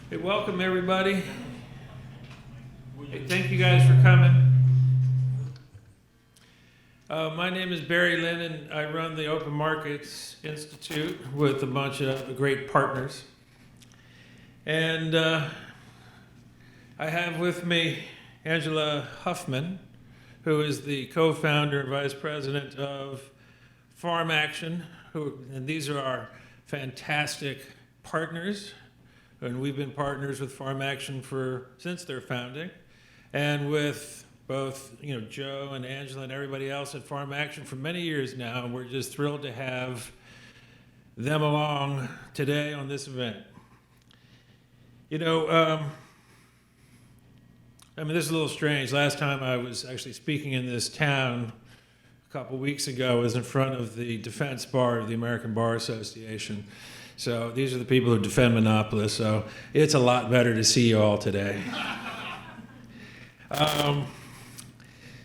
Hey, welcome everybody. Hey, thank you guys for coming. My name is Barry Lynn, and I run the Open Markets Institute with a bunch of great partners. And I have with me Angela Huffman, who is the co-founder and vice president of Farm Action, and these are our fantastic partners. And we've been partners with Farm Action since their founding, and with both Joe and Angela and everybody else at Farm Action for many years now. And we're just thrilled to have them along today on this event. I mean, this is a little strange. Last time I was actually speaking in this town a couple weeks ago was in front of the defense bar of the American Bar Association. So these are the people who defend monopolists, so it's a lot better to see you all today.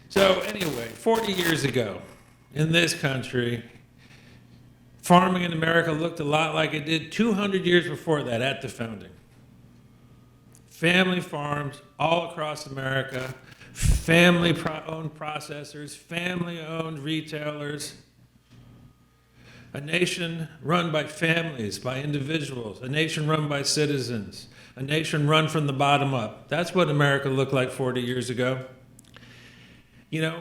So anyway, 40 years ago, in this country, farming in America looked a lot like it did 200 years before that at the founding. Family farms all across America, family-owned processors, family-owned retailers, a nation run by families, by individuals, a nation run by citizens, a nation run from the bottom up. That's what America looked like 40 years ago.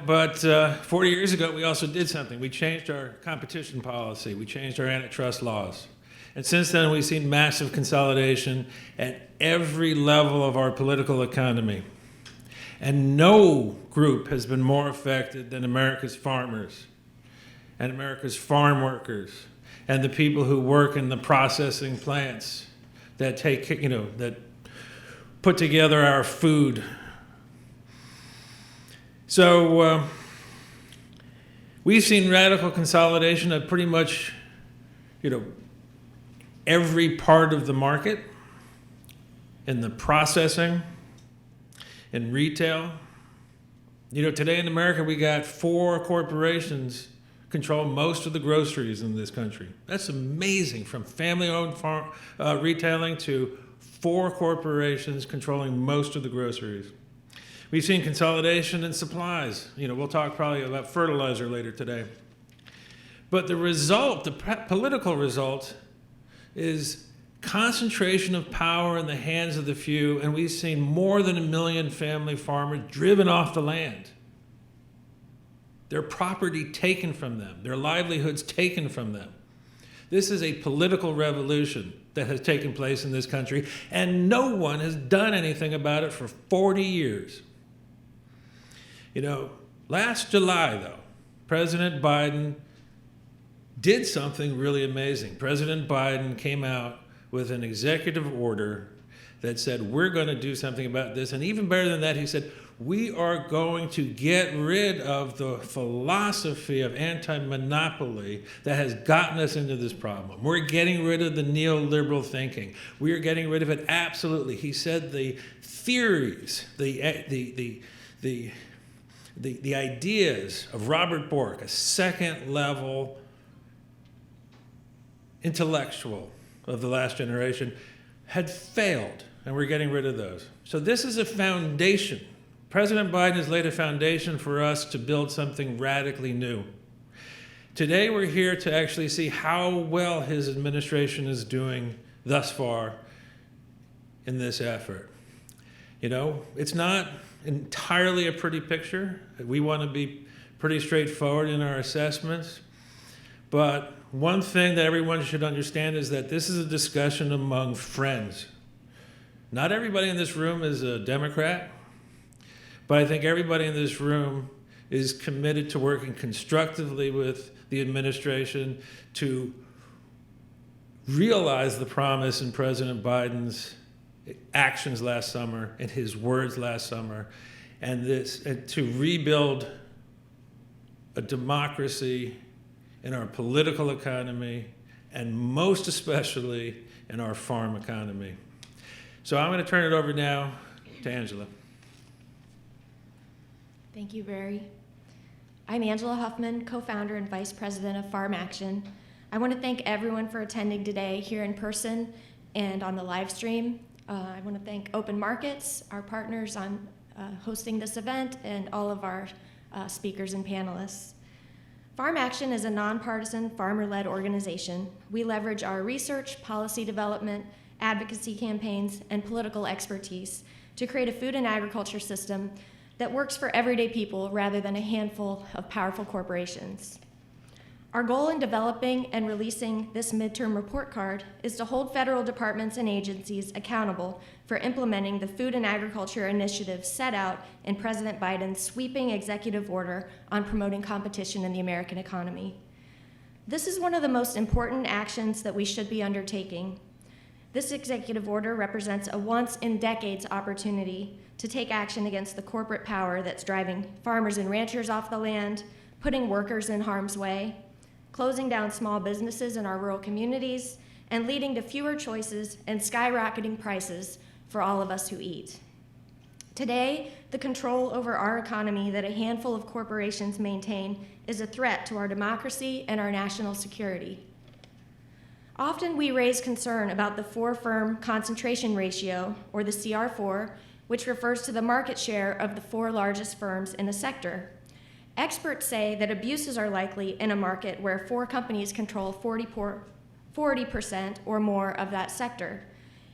But 40 years ago, we also did something. We changed our competition policy. We changed our antitrust laws. And since then, we've seen massive consolidation at every level of our political economy. And no group has been more affected than America's farmers and America's farm workers and the people who work in the processing plants that that put together our food. So we've seen radical consolidation of pretty much, every part of the market, in the processing, in retail. Today in America, we got 4 corporations control most of the groceries in this country. That's amazing, from family-owned farm retailing to 4 corporations controlling most of the groceries. We've seen consolidation in supplies. We'll talk probably about fertilizer later today. But the result, the political result, is concentration of power in the hands of the few, and we've seen more than 1 million family farmers driven off the land. Their property taken from them, their livelihoods taken from them. This is a political revolution that has taken place in this country, and no one has done anything about it for 40 years. Last July, though, President Biden did something really amazing. President Biden came out with an executive order that said, we're going to do something about this. And even better than that, he said, we are going to get rid of the philosophy of anti-monopoly that has gotten us into this problem. We're getting rid of the neoliberal thinking. We are getting rid of it absolutely. He said the theories, the ideas of Robert Bork, a second-level intellectual of the last generation, had failed, and we're getting rid of those. So this is a foundation. President Biden has laid a foundation for us to build something radically new. Today we're here to actually see how well his administration is doing thus far in this effort. It's not entirely a pretty picture. We want to be pretty straightforward in our assessments. But one thing that everyone should understand is that this is a discussion among friends. Not everybody in this room is a Democrat, but I think everybody in this room is committed to working constructively with the administration to realize the promise in President Biden's actions last summer and his words last summer, and to rebuild a democracy in our political economy, and most especially in our farm economy. So I'm going to turn it over now to Angela. Thank you, Barry. I'm Angela Huffman, co-founder and vice president of Farm Action. I want to thank everyone for attending today here in person and on the live stream. I want to thank Open Markets, our partners on hosting this event, and all of our speakers and panelists. Farm Action is a nonpartisan, farmer-led organization. We leverage our research, policy development, advocacy campaigns, and political expertise to create a food and agriculture system that works for everyday people rather than a handful of powerful corporations. Our goal in developing and releasing this midterm report card is to hold federal departments and agencies accountable for implementing the food and agriculture initiatives set out in President Biden's sweeping executive order on promoting competition in the American economy. This is one of the most important actions that we should be undertaking. This executive order represents a once-in-decades opportunity to take action against the corporate power that's driving farmers and ranchers off the land, putting workers in harm's way, closing down small businesses in our rural communities, and leading to fewer choices and skyrocketing prices for all of us who eat. Today, the control over our economy that a handful of corporations maintain is a threat to our democracy and our national security. Often we raise concern about the four-firm concentration ratio, or the CR4, which refers to the market share of the four largest firms in a sector. Experts say that abuses are likely in a market where four companies control 40% or more of that sector.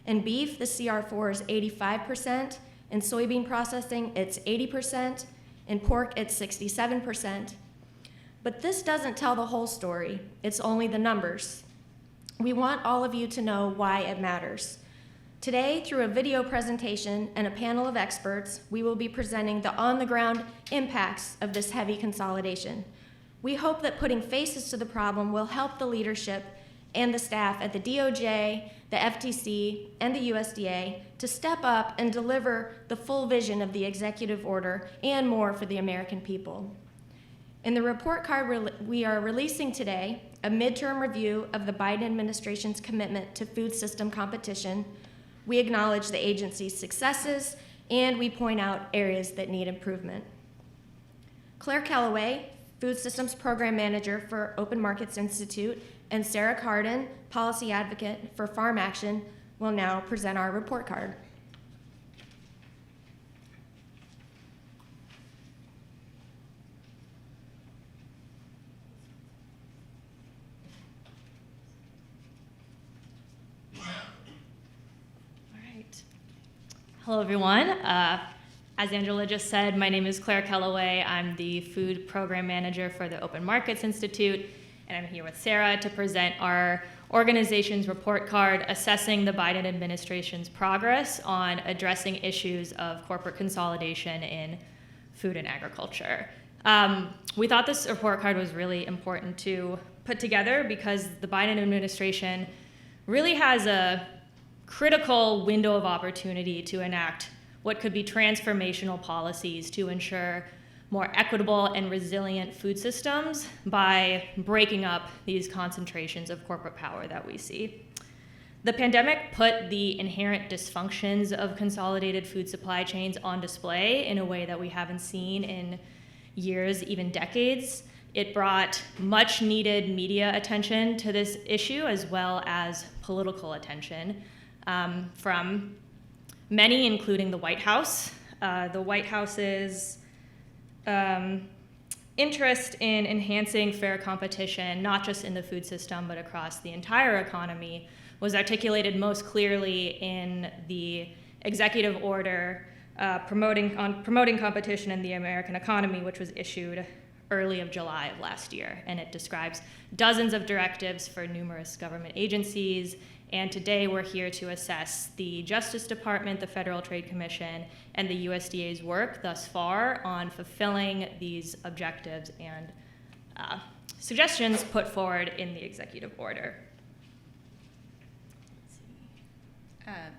In beef, the CR4 is 85%. In soybean processing, it's 80%. In pork, it's 67%. But this doesn't tell the whole story. It's only the numbers. We want all of you to know why it matters. Today, through a video presentation and a panel of experts, we will be presenting the on-the-ground impacts of this heavy consolidation. We hope that putting faces to the problem will help the leadership and the staff at the DOJ, the FTC, and the USDA to step up and deliver the full vision of the executive order and more for the American people. In the report card we are releasing today, a midterm review of the Biden administration's commitment to food system competition, we acknowledge the agency's successes, and we point out areas that need improvement. Claire Calloway, Food Systems Program Manager for Open Markets Institute, and Sarah Carden, Policy Advocate for Farm Action, will now present our report card. Hello, everyone. As Angela just said, my name is Claire Calloway. I'm the Food Program Manager for the Open Markets Institute, and I'm here with Sarah to present our organization's report card assessing the Biden administration's progress on addressing issues of corporate consolidation in food and agriculture. We thought this report card was really important to put together because the Biden administration really has a critical window of opportunity to enact what could be transformational policies to ensure more equitable and resilient food systems by breaking up these concentrations of corporate power that we see. The pandemic put the inherent dysfunctions of consolidated food supply chains on display in a way that we haven't seen in years, even decades. It brought much needed media attention to this issue as well as political attention. From many, including the White House. The White House's interest in enhancing fair competition, not just in the food system, but across the entire economy, was articulated most clearly in the executive order promoting competition in the American economy, which was issued early of July of last year. And it describes dozens of directives for numerous government agencies. And today we're here to assess the Justice Department, the Federal Trade Commission, and the USDA's work thus far on fulfilling these objectives and suggestions put forward in the executive order.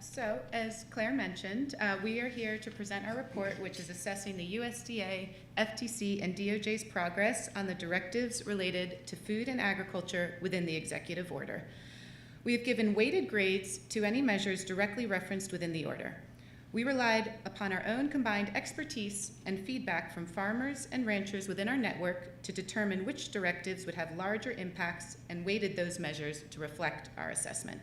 So, as Claire mentioned, we are here to present our report, which is assessing the USDA, FTC, and DOJ's progress on the directives related to food and agriculture within the executive order. We have given weighted grades to any measures directly referenced within the order. We relied upon our own combined expertise and feedback from farmers and ranchers within our network to determine which directives would have larger impacts and weighted those measures to reflect our assessment.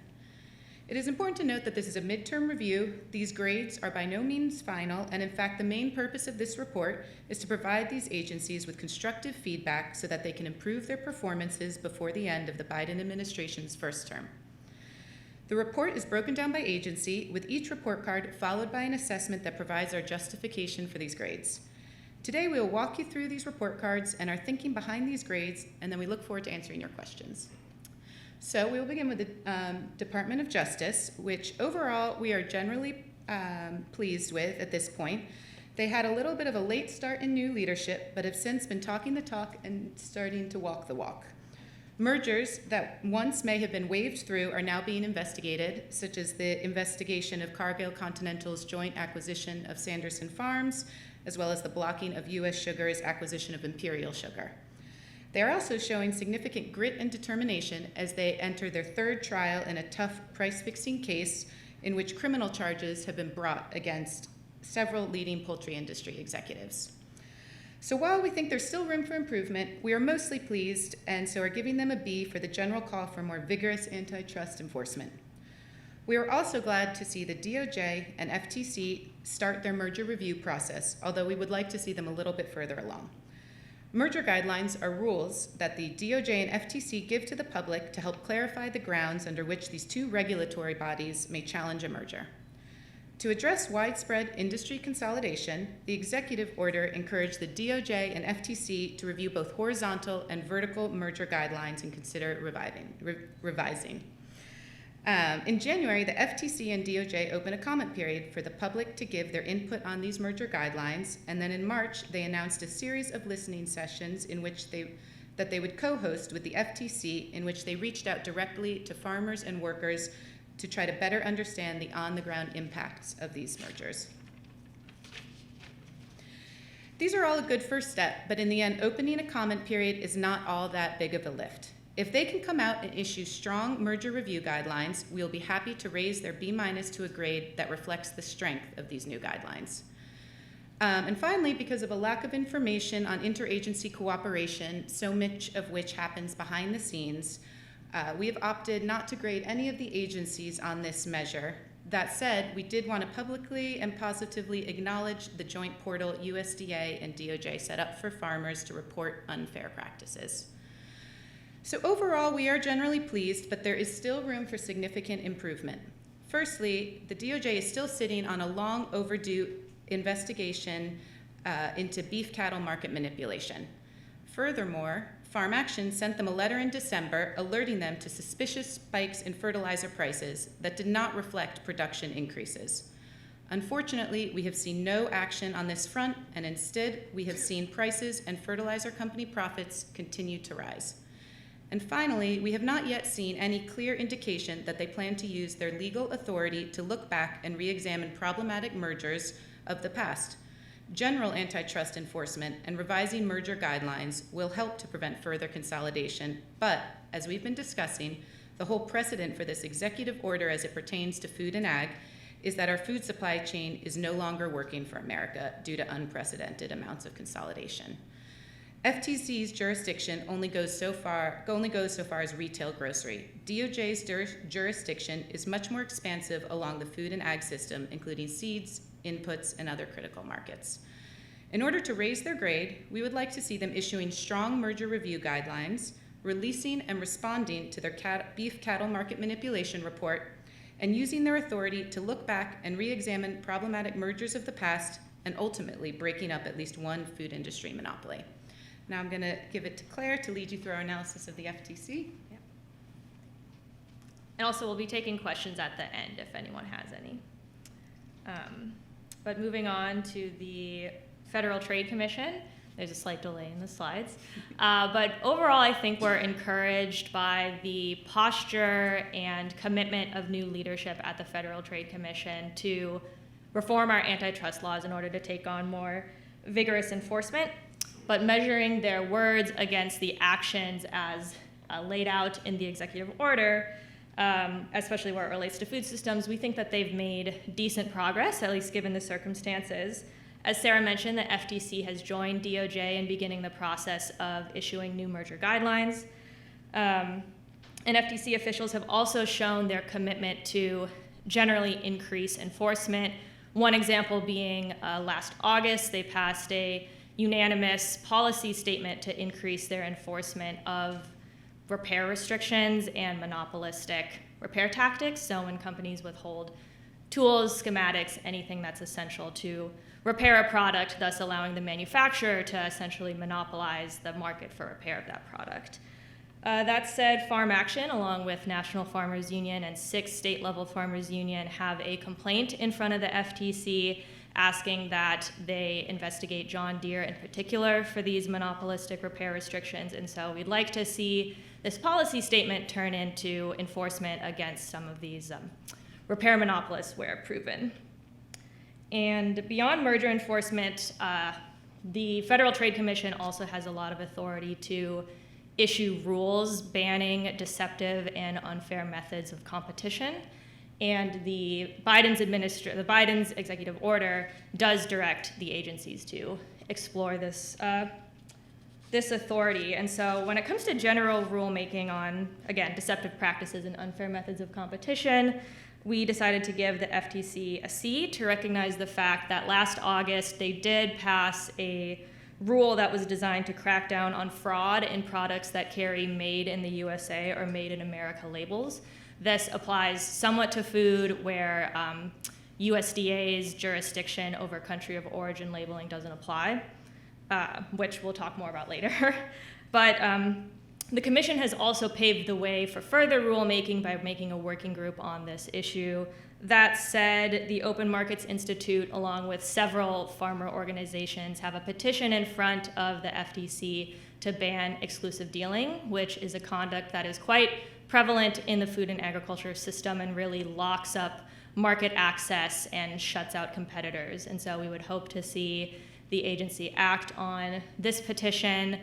It is important to note that this is a midterm review. These grades are by no means final, and in fact, the main purpose of this report is to provide these agencies with constructive feedback so that they can improve their performances before the end of the Biden administration's first term. The report is broken down by agency, with each report card followed by an assessment that provides our justification for these grades. Today, we will walk you through these report cards and our thinking behind these grades, and then we look forward to answering your questions. So we will begin with the Department of Justice, which overall we are generally pleased with at this point. They had a little bit of a late start in new leadership, but have since been talking the talk and starting to walk the walk. Mergers that once may have been waved through are now being investigated, such as the investigation of Cargill Continental's joint acquisition of Sanderson Farms, as well as the blocking of U.S. Sugar's acquisition of Imperial Sugar. They are also showing significant grit and determination as they enter their third trial in a tough price-fixing case in which criminal charges have been brought against several leading poultry industry executives. So while we think there's still room for improvement, we are mostly pleased and so are giving them a B for the general call for more vigorous antitrust enforcement. We are also glad to see the DOJ and FTC start their merger review process, although we would like to see them a little bit further along. Merger guidelines are rules that the DOJ and FTC give to the public to help clarify the grounds under which these two regulatory bodies may challenge a merger. To address widespread industry consolidation, the executive order encouraged the DOJ and FTC to review both horizontal and vertical merger guidelines and consider revising. In January, the FTC and DOJ opened a comment period for the public to give their input on these merger guidelines, and then in March, they announced a series of listening sessions in which they would co-host with the FTC, in which they reached out directly to farmers and workers to try to better understand the on-the-ground impacts of these mergers. These are all a good first step, but in the end, opening a comment period is not all that big of a lift. If they can come out and issue strong merger review guidelines, we'll be happy to raise their B- to a grade that reflects the strength of these new guidelines. And finally, because of a lack of information on interagency cooperation, so much of which happens behind the scenes, we have opted not to grade any of the agencies on this measure. That said, we did want to publicly and positively acknowledge the joint portal USDA and DOJ set up for farmers to report unfair practices. So overall, we are generally pleased, but there is still room for significant improvement. Firstly, the DOJ is still sitting on a long overdue investigation into beef cattle market manipulation. Furthermore, Farm Action sent them a letter in December alerting them to suspicious spikes in fertilizer prices that did not reflect production increases. Unfortunately, we have seen no action on this front, and instead, we have seen prices and fertilizer company profits continue to rise. And finally, we have not yet seen any clear indication that they plan to use their legal authority to look back and re-examine problematic mergers of the past. General antitrust enforcement and revising merger guidelines will help to prevent further consolidation, but as we've been discussing, the whole precedent for this executive order as it pertains to food and ag is that our food supply chain is no longer working for America due to unprecedented amounts of consolidation. FTC's jurisdiction only goes so far as retail grocery. DOJ's jurisdiction is much more expansive along the food and ag system, including seeds, inputs, and other critical markets. In order to raise their grade, we would like to see them issuing strong merger review guidelines, releasing and responding to their beef cattle market manipulation report, and using their authority to look back and re-examine problematic mergers of the past, and ultimately breaking up at least one food industry monopoly. Now I'm going to give it to Claire to lead you through our analysis of the FTC. Yep. And also we'll be taking questions at the end if anyone has any. But moving on to the Federal Trade Commission, there's a slight delay in the slides. But overall, I think we're encouraged by the posture and commitment of new leadership at the Federal Trade Commission to reform our antitrust laws in order to take on more vigorous enforcement, but measuring their words against the actions as laid out in the executive order, especially where it relates to food systems, we think that they've made decent progress, at least given the circumstances. As Sarah mentioned, the FTC has joined DOJ in beginning the process of issuing new merger guidelines. And FTC officials have also shown their commitment to generally increase enforcement. One example being last August, they passed a unanimous policy statement to increase their enforcement of repair restrictions and monopolistic repair tactics. So when companies withhold tools, schematics, anything that's essential to repair a product, thus allowing the manufacturer to essentially monopolize the market for repair of that product. That said, Farm Action, along with National Farmers Union and 6 state-level farmers union, have a complaint in front of the FTC asking that they investigate John Deere in particular for these monopolistic repair restrictions. And so we'd like to see this policy statement turn into enforcement against some of these repair monopolists where proven. And beyond merger enforcement, the Federal Trade Commission also has a lot of authority to issue rules banning deceptive and unfair methods of competition. And the Biden's executive order does direct the agencies to explore this authority. And so when it comes to general rulemaking on, again, deceptive practices and unfair methods of competition, we decided to give the FTC a C to recognize the fact that last August they did pass a rule that was designed to crack down on fraud in products that carry Made in the USA or Made in America labels. This applies somewhat to food where USDA's jurisdiction over country of origin labeling doesn't apply, which we'll talk more about later. But the Commission has also paved the way for further rulemaking by making a working group on this issue. That said, the Open Markets Institute, along with several farmer organizations, have a petition in front of the FTC to ban exclusive dealing, which is a conduct that is quite prevalent in the food and agriculture system and really locks up market access and shuts out competitors. And so we would hope to see the agency act on this petition.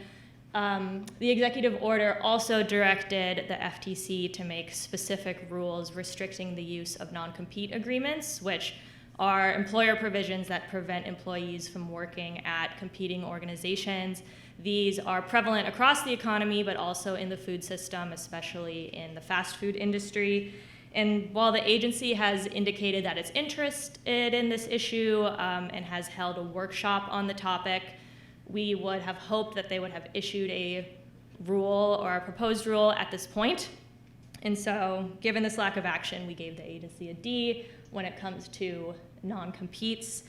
The executive order also directed the FTC to make specific rules restricting the use of non-compete agreements, which are employer provisions that prevent employees from working at competing organizations. These are prevalent across the economy, but also in the food system, especially in the fast food industry. And while the agency has indicated that it's interested in this issue and has held a workshop on the topic, we would have hoped that they would have issued a rule or a proposed rule at this point. And so, given this lack of action, we gave the agency a D when it comes to non-competes.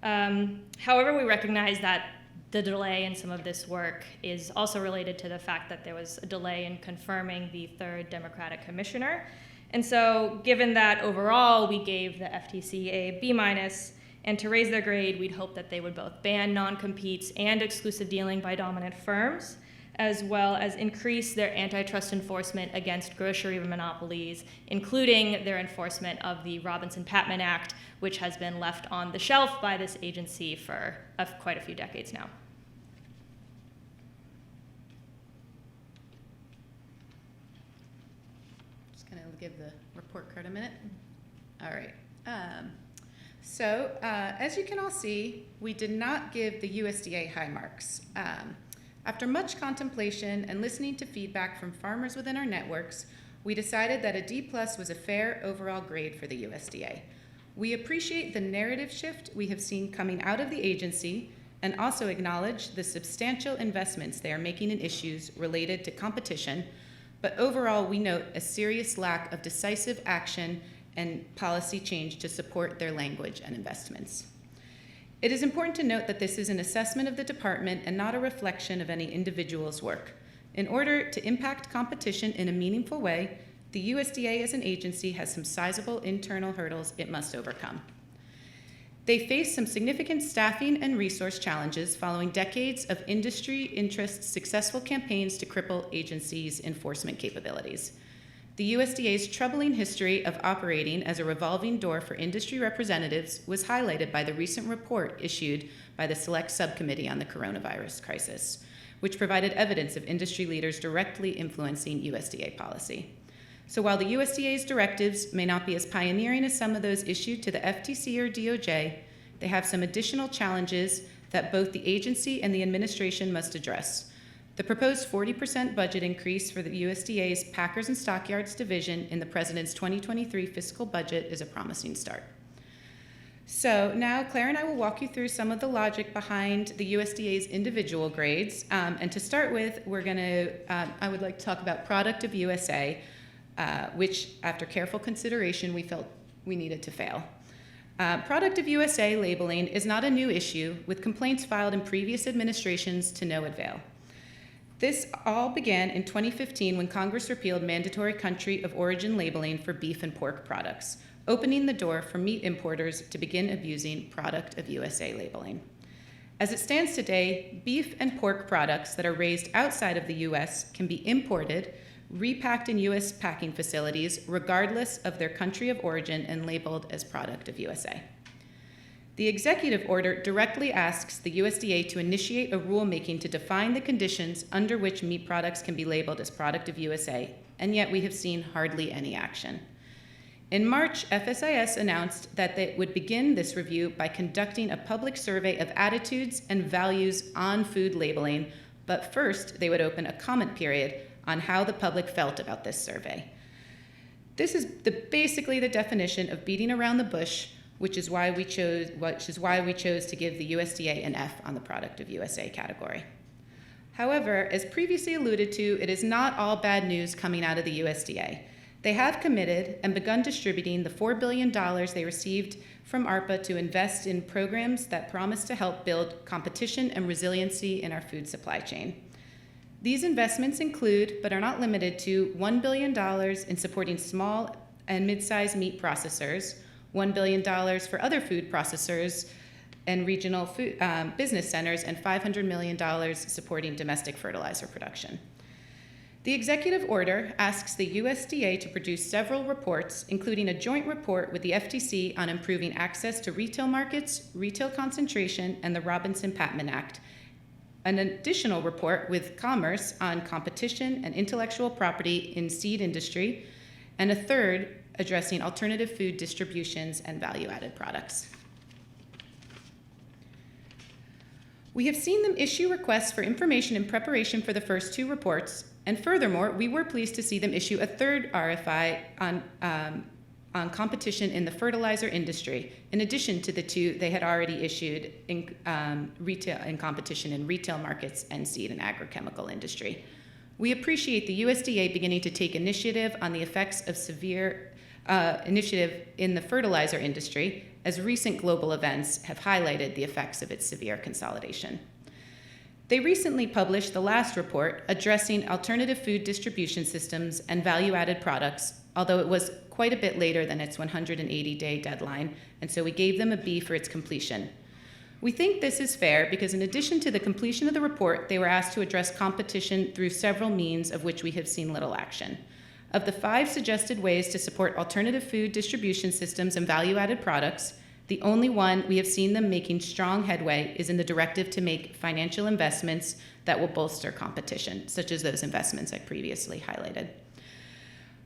However, we recognize that the delay in some of this work is also related to the fact that there was a delay in confirming the 3rd Democratic commissioner. And so, given that overall, we gave the FTC a B-. And to raise their grade, we'd hope that they would both ban non-competes and exclusive dealing by dominant firms, as well as increase their antitrust enforcement against grocery monopolies, including their enforcement of the Robinson-Patman Act, which has been left on the shelf by this agency for quite a few decades now. Just going to give the report card a minute. All right. So, as you can all see, we did not give the USDA high marks. After much contemplation and listening to feedback from farmers within our networks, we decided that a D+ was a fair overall grade for the USDA. We appreciate the narrative shift we have seen coming out of the agency and also acknowledge the substantial investments they are making in issues related to competition, but overall we note a serious lack of decisive action and policy change to support their language and investments. It is important to note that this is an assessment of the department and not a reflection of any individual's work. In order to impact competition in a meaningful way, the USDA as an agency has some sizable internal hurdles it must overcome. They face some significant staffing and resource challenges following decades of industry interest successful campaigns to cripple agencies' enforcement capabilities. The USDA's troubling history of operating as a revolving door for industry representatives was highlighted by the recent report issued by the Select Subcommittee on the Coronavirus Crisis, which provided evidence of industry leaders directly influencing USDA policy. So while the USDA's directives may not be as pioneering as some of those issued to the FTC or DOJ, they have some additional challenges that both the agency and the administration must address. The proposed 40% budget increase for the USDA's Packers and Stockyards division in the President's 2023 fiscal budget is a promising start. So now Claire and I will walk you through some of the logic behind the USDA's individual grades. And to start with, I would like to talk about Product of USA, which after careful consideration, we felt we needed to fail. Product of USA labeling is not a new issue, with complaints filed in previous administrations to no avail. This all began in 2015 when Congress repealed mandatory country of origin labeling for beef and pork products, opening the door for meat importers to begin abusing Product of USA labeling. As it stands today, beef and pork products that are raised outside of the U.S. can be imported, repacked in U.S. packing facilities, regardless of their country of origin, and labeled as Product of USA. The executive order directly asks the USDA to initiate a rulemaking to define the conditions under which meat products can be labeled as Product of USA, and yet we have seen hardly any action. In March, FSIS announced that they would begin this review by conducting a public survey of attitudes and values on food labeling, but first they would open a comment period on how the public felt about this survey. This is basically the definition of beating around the bush, which is why we chose to give the USDA an F on the Product of USA category. However, as previously alluded to, it is not all bad news coming out of the USDA. They have committed and begun distributing the $4 billion they received from ARPA to invest in programs that promise to help build competition and resiliency in our food supply chain. These investments include, but are not limited to, $1 billion in supporting small and mid-sized meat processors, $1 billion for other food processors and regional food, business centers, and $500 million supporting domestic fertilizer production. The executive order asks the USDA to produce several reports, including a joint report with the FTC on improving access to retail markets, retail concentration, and the Robinson-Patman Act, an additional report with Commerce on competition and intellectual property in seed industry, and a third addressing alternative food distributions and value-added products. We have seen them issue requests for information in preparation for the first two reports, and furthermore, we were pleased to see them issue a third RFI on competition in the fertilizer industry, in addition to the two they had already issued in competition in retail markets and seed and agrochemical industry. We appreciate the USDA beginning to take initiative on the effects of initiative in the fertilizer industry, as recent global events have highlighted the effects of its severe consolidation. They recently published the last report addressing alternative food distribution systems and value-added products, although it was quite a bit later than its 180-day deadline, and so we gave them a B for its completion. We think this is fair because in addition to the completion of the report, they were asked to address competition through several means of which we have seen little action. Of the 5 suggested ways to support alternative food distribution systems and value-added products, the only one we have seen them making strong headway is in the directive to make financial investments that will bolster competition, such as those investments I previously highlighted.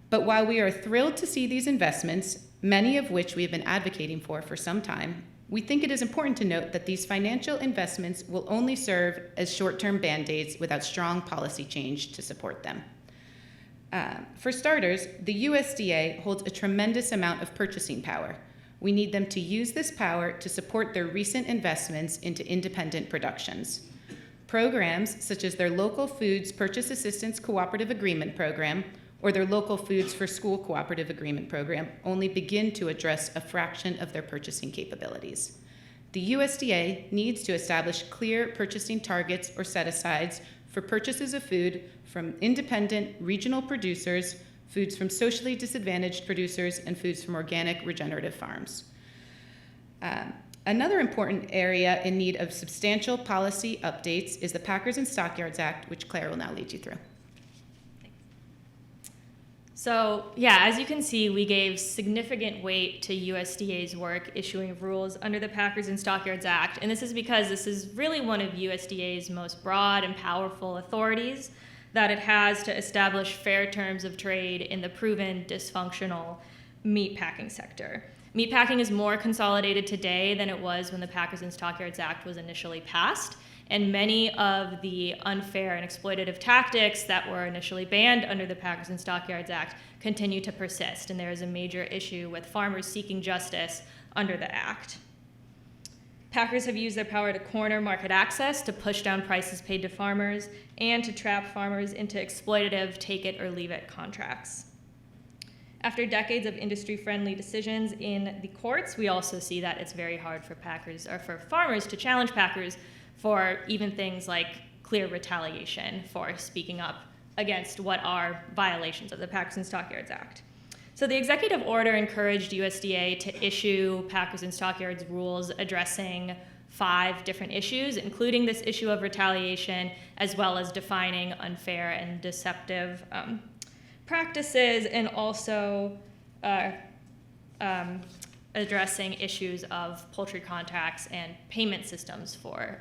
But while we are thrilled to see these investments, many of which we have been advocating for some time, we think it is important to note that these financial investments will only serve as short-term band-aids without strong policy change to support them. For starters, the USDA holds a tremendous amount of purchasing power. We need them to use this power to support their recent investments into independent productions. Programs such as their Local Foods Purchase Assistance Cooperative Agreement Program or their Local Foods for School Cooperative Agreement Program only begin to address a fraction of their purchasing capabilities. The USDA needs to establish clear purchasing targets or set-asides for purchases of food from independent regional producers, foods from socially disadvantaged producers, and foods from organic regenerative farms. Another important area in need of substantial policy updates is the Packers and Stockyards Act, which Claire will now lead you through. So yeah, as you can see, we gave significant weight to USDA's work issuing rules under the Packers and Stockyards Act, and this is because this is really one of USDA's most broad and powerful authorities that it has to establish fair terms of trade in the proven dysfunctional meat packing sector. Meatpacking is more consolidated today than it was when the Packers and Stockyards Act was initially passed, and many of the unfair and exploitative tactics that were initially banned under the Packers and Stockyards Act continue to persist, and there is a major issue with farmers seeking justice under the act. Packers have used their power to corner market access, to push down prices paid to farmers, and to trap farmers into exploitative take-it-or-leave-it contracts. After decades of industry-friendly decisions in the courts, we also see that it's very hard for Packers or for farmers to challenge Packers for even things like clear retaliation for speaking up against what are violations of the Packers and Stockyards Act. So the executive order encouraged USDA to issue Packers and Stockyards rules addressing 5 different issues, including this issue of retaliation, as well as defining unfair and deceptive practices, and also addressing issues of poultry contracts and payment systems for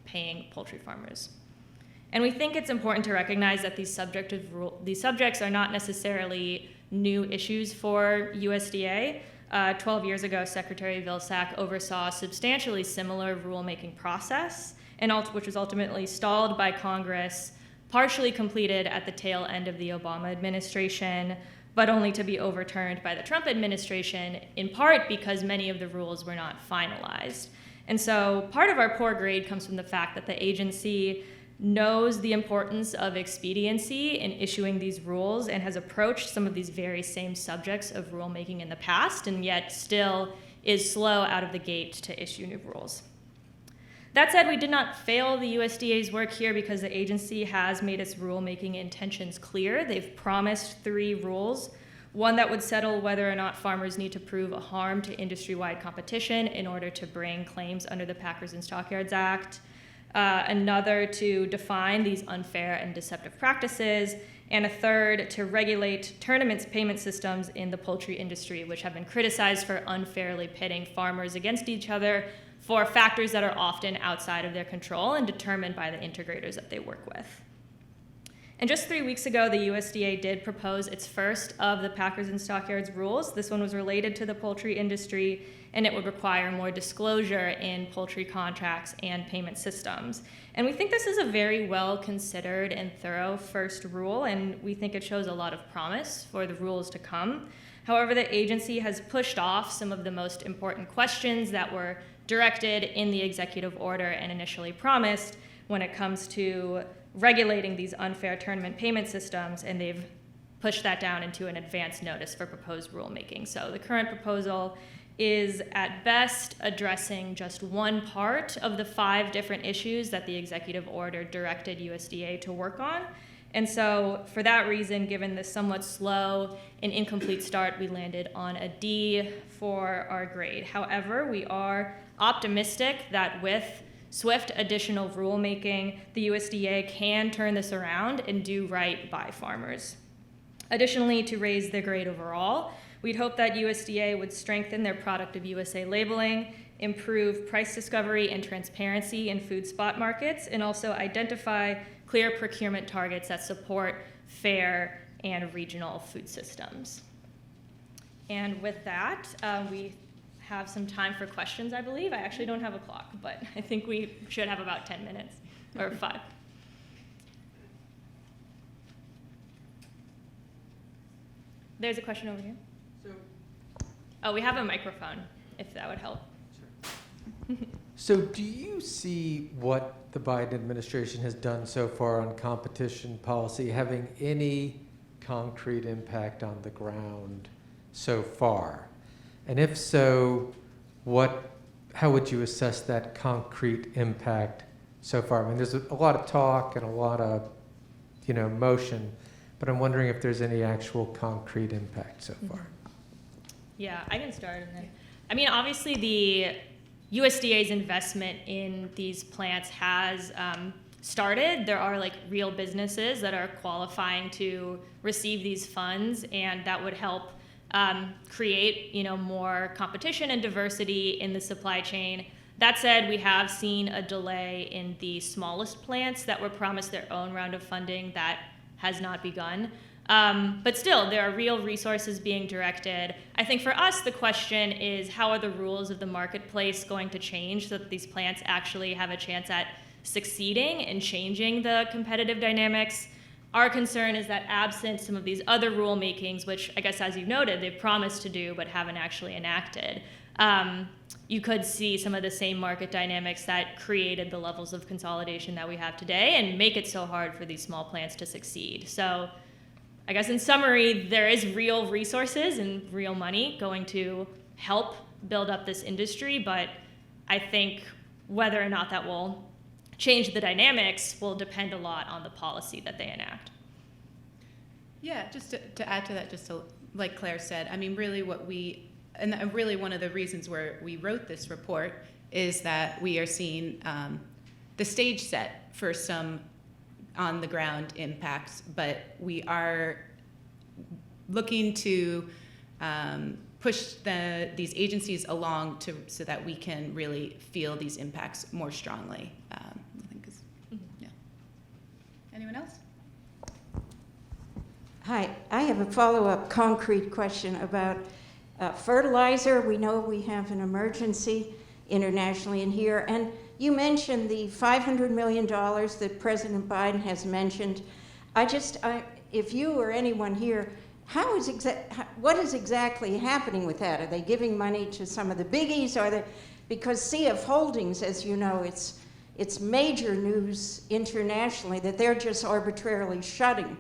paying poultry farmers. And we think it's important to recognize that these subjects are not necessarily new issues for USDA. 12 years ago, Secretary Vilsack oversaw a substantially similar rulemaking process, which was ultimately stalled by Congress, partially completed at the tail end of the Obama administration, but only to be overturned by the Trump administration, in part because many of the rules were not finalized. And so part of our poor grade comes from the fact that the agency knows the importance of expediency in issuing these rules and has approached some of these very same subjects of rulemaking in the past, and yet still is slow out of the gate to issue new rules. That said, we did not fail the USDA's work here because the agency has made its rulemaking intentions clear. They've promised 3 rules: one that would settle whether or not farmers need to prove a harm to industry-wide competition in order to bring claims under the Packers and Stockyards Act, another to define these unfair and deceptive practices, and a third to regulate tournaments payment systems in the poultry industry, which have been criticized for unfairly pitting farmers against each other for factors that are often outside of their control and determined by the integrators that they work with. And just 3 weeks ago, the USDA did propose its first of the Packers and Stockyards rules. This one was related to the poultry industry, and it would require more disclosure in poultry contracts and payment systems. And we think this is a very well considered and thorough first rule, and we think it shows a lot of promise for the rules to come. However, the agency has pushed off some of the most important questions that were directed in the executive order and initially promised when it comes to regulating these unfair tournament payment systems, and they've pushed that down into an advance notice for proposed rulemaking. So the current proposal is at best addressing just one part of the 5 different issues that the executive order directed USDA to work on. And so for that reason, given the somewhat slow and incomplete start, we landed on a D for our grade. However, we are optimistic that with swift additional rulemaking, the USDA can turn this around and do right by farmers. Additionally, to raise the grade overall, we'd hope that USDA would strengthen their Product of USA labeling, improve price discovery and transparency in food spot markets, and also identify clear procurement targets that support fair and regional food systems. And with that, we have some time for questions, I believe. I actually don't have a clock, but I think we should have about 10 minutes, or 5. There's a question over here. Oh, we have a microphone, if that would help. Sure. So do you see what the Biden administration has done so far on competition policy having any concrete impact on the ground so far? And if so, how would you assess that concrete impact so far? I mean, there's a lot of talk and a lot of, motion, but I'm wondering if there's any actual concrete impact so far. Yeah, I can start. And then, obviously the USDA's investment in these plants has started. There are real businesses that are qualifying to receive these funds, and that would help create more competition and diversity in the supply chain. That said, we have seen a delay in the smallest plants that were promised their own round of funding that has not begun. But still, there are real resources being directed. I think for us, the question is, how are the rules of the marketplace going to change so that these plants actually have a chance at succeeding and changing the competitive dynamics? Our concern is that absent some of these other rulemakings, which I guess, as you noted, they've promised to do but haven't actually enacted, you could see some of the same market dynamics that created the levels of consolidation that we have today and make it so hard for these small plants to succeed. So I guess in summary, there is real resources and real money going to help build up this industry, but I think whether or not that will change the dynamics will depend a lot on the policy that they enact. Yeah, just to add to that, like Claire said, I mean, really really one of the reasons where we wrote this report is that we are seeing the stage set for some on the ground impacts, but we are looking to push these agencies along so that we can really feel these impacts more strongly. I think yeah. Anyone else? Hi, I have a follow-up concrete question about fertilizer. We know we have an emergency internationally in here, and you mentioned the $500 million that President Biden has mentioned. If you or anyone here, what is exactly happening with that? Are they giving money to some of the biggies? Because CF Holdings, as you know, it's major news internationally that they're just arbitrarily shutting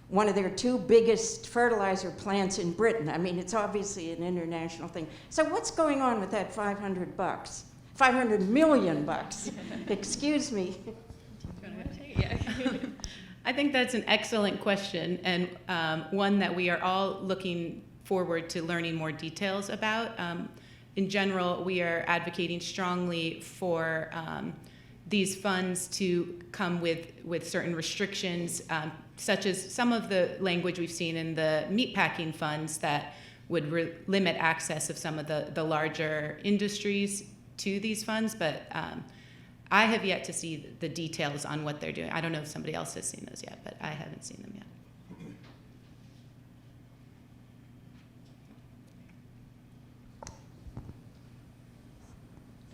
one of their two biggest fertilizer plants in Britain. I mean, it's obviously an international thing. So what's going on with that $500 million? Excuse me. I think that's an excellent question, and one that we are all looking forward to learning more details about. In general, we are advocating strongly for these funds to come with certain restrictions, such as some of the language we've seen in the meatpacking funds that would limit access of some of the larger industries to these funds. But I have yet to see the details on what they're doing. I don't know if somebody else has seen those yet, but I haven't seen them yet.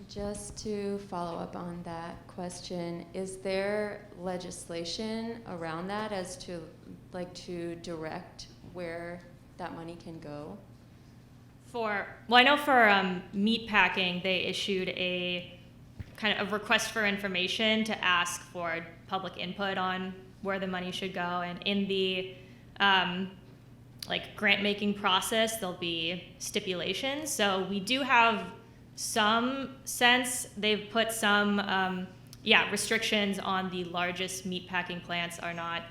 Just to follow up on that question, is there legislation around that as to direct where that money can go? I know for meat packing, they issued a kind of a request for information to ask for public input on where the money should go, and in the grant making process, there'll be stipulations. So we do have some sense. They've put some restrictions on the largest meat packing plants are not,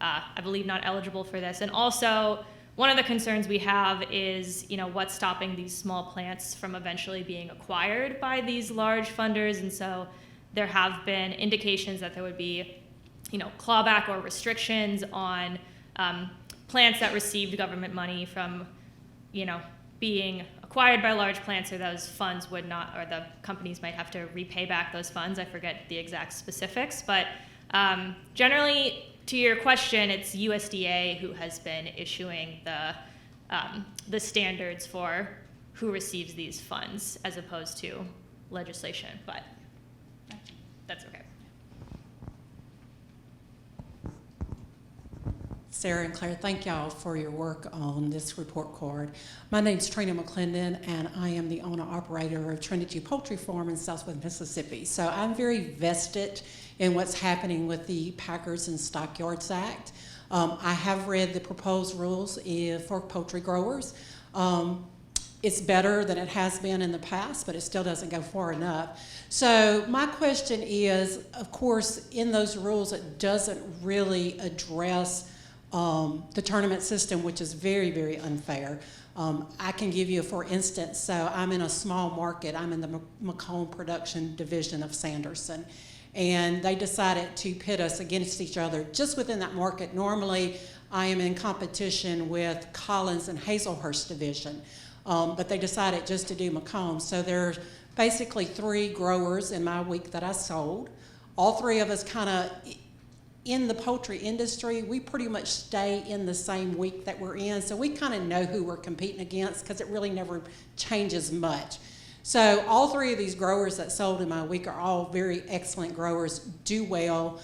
I believe, not eligible for this. And also, one of the concerns we have is, what's stopping these small plants from eventually being acquired by these large funders. And so there have been indications that there would be, clawback or restrictions on plants that received government money from, being acquired by large plants, or those funds would not, or the companies might have to repay back those funds. I forget the exact specifics, but generally, to your question, it's USDA who has been issuing the standards for who receives these funds, as opposed to legislation, but that's okay. Sarah and Claire, thank y'all for your work on this report card. My name's Trina McClendon, and I am the owner-operator of Trinity Poultry Farm in Southwest Mississippi. So I'm very vested in what's happening with the Packers and Stockyards Act. I have read the proposed rules for poultry growers. It's better than it has been in the past, but it still doesn't go far enough. So my question is, of course, in those rules, it doesn't really address the tournament system, which is very, very unfair. I can give you, for instance, so I'm in a small market. I'm in the Macomb production division of Sanderson. And they decided to pit us against each other just within that market. Normally, I am in competition with Collins and Hazelhurst division, but they decided just to do Macomb. So there's basically 3 growers in my week that I sold. All 3 of us kind of in the poultry industry, we pretty much stay in the same week that we're in. So we kind of know who we're competing against because it really never changes much. So all three of these growers that sold in my week are all very excellent growers, do well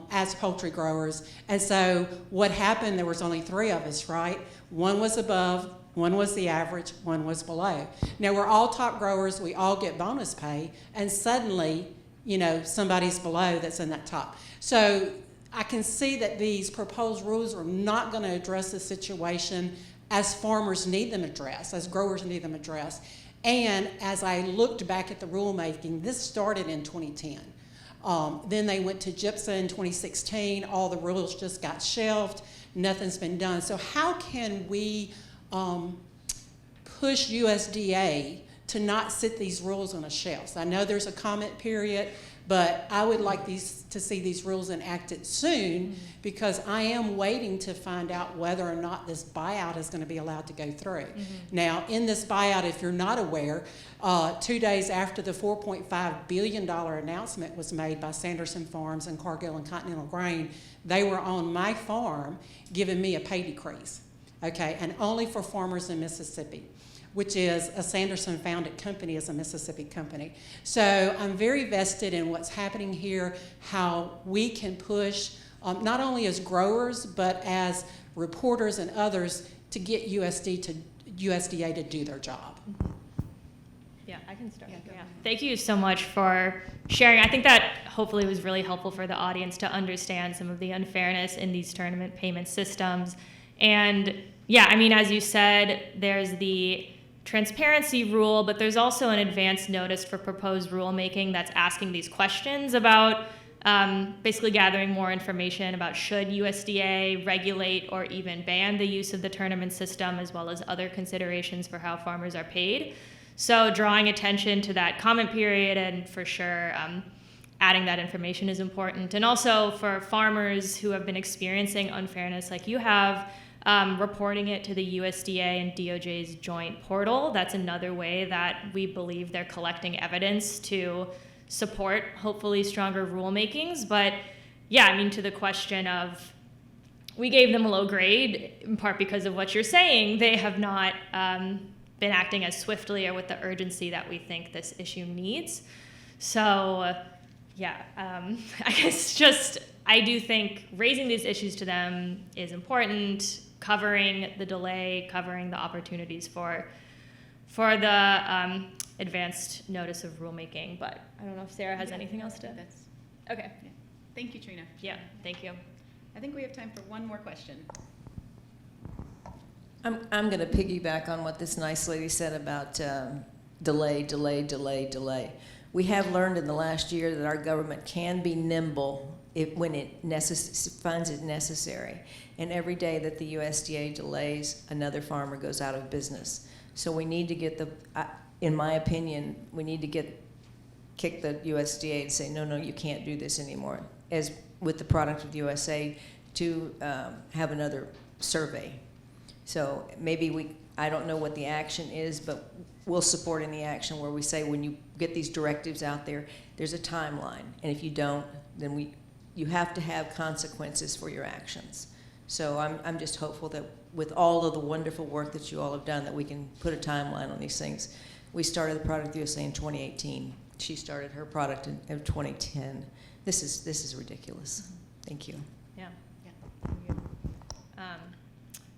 as poultry growers. And so what happened, there was only three of us, right? One was above, one was the average, one was below. Now we're all top growers, we all get bonus pay, and suddenly, you know, somebody's below that's in that top. So I can see that these proposed rules are not going to address the situation as farmers need them addressed, as growers need them addressed. And as I looked back at the rulemaking, this started in 2010. Then they went to GIPSA in 2016. All the rules just got shelved. Nothing's been done. So how can we push USDA to not sit these rules on a shelf? So I know there's a comment period, but I would like to see these rules enacted soon because I am waiting to find out whether or not this buyout is going to be allowed to go through. Now, in this buyout, if you're not aware, 2 days after the $4.5 billion announcement was made by Sanderson Farms and Cargill and Continental Grain, they were on my farm giving me a pay decrease, okay, and only for farmers in Mississippi, which is a Sanderson-founded company, is a Mississippi company. So I'm very vested in what's happening here, how we can push, not only as growers, but as reporters and others to get USDA to do their job. Yeah, I can start. Yeah. Thank you so much for sharing. I think that hopefully was really helpful for the audience to understand some of the unfairness in these tournament payment systems. And yeah, I mean, as you said, there's the transparency rule, but there's also an advance notice for proposed rulemaking that's asking these questions about basically gathering more information about should USDA regulate or even ban the use of the tournament system, as well as other considerations for how farmers are paid. So drawing attention to that comment period, and for sure adding that information is important. And also for farmers who have been experiencing unfairness like you have, reporting it to the USDA and DOJ's joint portal. That's another way that we believe they're collecting evidence to support hopefully stronger rulemakings. But yeah, I mean, to the question of, we gave them a low grade in part because of what you're saying. They have not been acting as swiftly or with the urgency that we think this issue needs. So yeah, I guess just, I do think raising these issues to them is important, covering the delay, covering the opportunities for the advanced notice of rulemaking. But I don't know if Sarah has anything else to. Okay. Yeah. Thank you, Trina. Yeah, thank you. I think we have time for one more question. I'm going to piggyback on what this nice lady said about delay. We have learned in the last year that our government can be nimble when it finds it necessary. And every day that the USDA delays, another farmer goes out of business. So we need to get in my opinion, we need to kick the USDA and say, no, you can't do this anymore. As with the Product of the USA, to have another survey. So maybe I don't know what the action is, but we'll support any action where we say when you get these directives out there, there's a timeline. And if you don't, then you have to have consequences for your actions. So I'm just hopeful that with all of the wonderful work that you all have done, that we can put a timeline on these things. We started the Product of the USA in 2018. She started her product in 2010. This is ridiculous. Thank you. Yeah.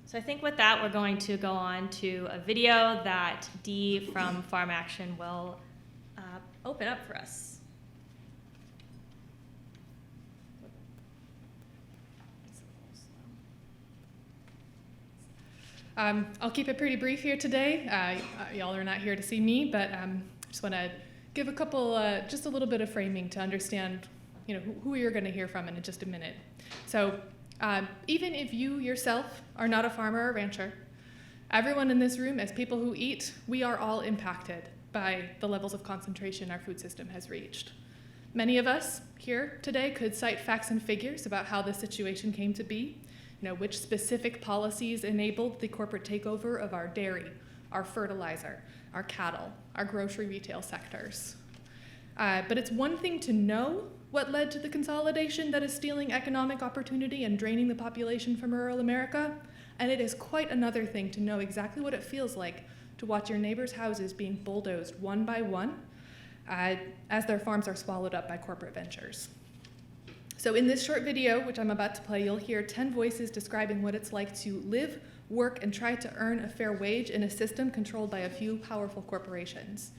So I think with that, we're going to go on to a video that Dee from Farm Action will open up for us. I'll keep it pretty brief here today. Y'all are not here to see me, but just want to give a couple, just a little bit of framing to understand, who you're going to hear from in just a minute. So even if you yourself are not a farmer or rancher, everyone in this room, as people who eat, we are all impacted by the levels of concentration our food system has reached. Many of us here today could cite facts and figures about how this situation came to be, which specific policies enabled the corporate takeover of our dairy, our fertilizer, our cattle, our grocery retail sectors. But it's one thing to know what led to the consolidation that is stealing economic opportunity and draining the population from rural America, and it is quite another thing to know exactly what it feels like to watch your neighbors' houses being bulldozed one by one as their farms are swallowed up by corporate ventures. So in this short video, which I'm about to play, you'll hear 10 voices describing what it's like to live, work, and try to earn a fair wage in a system controlled by a few powerful corporations.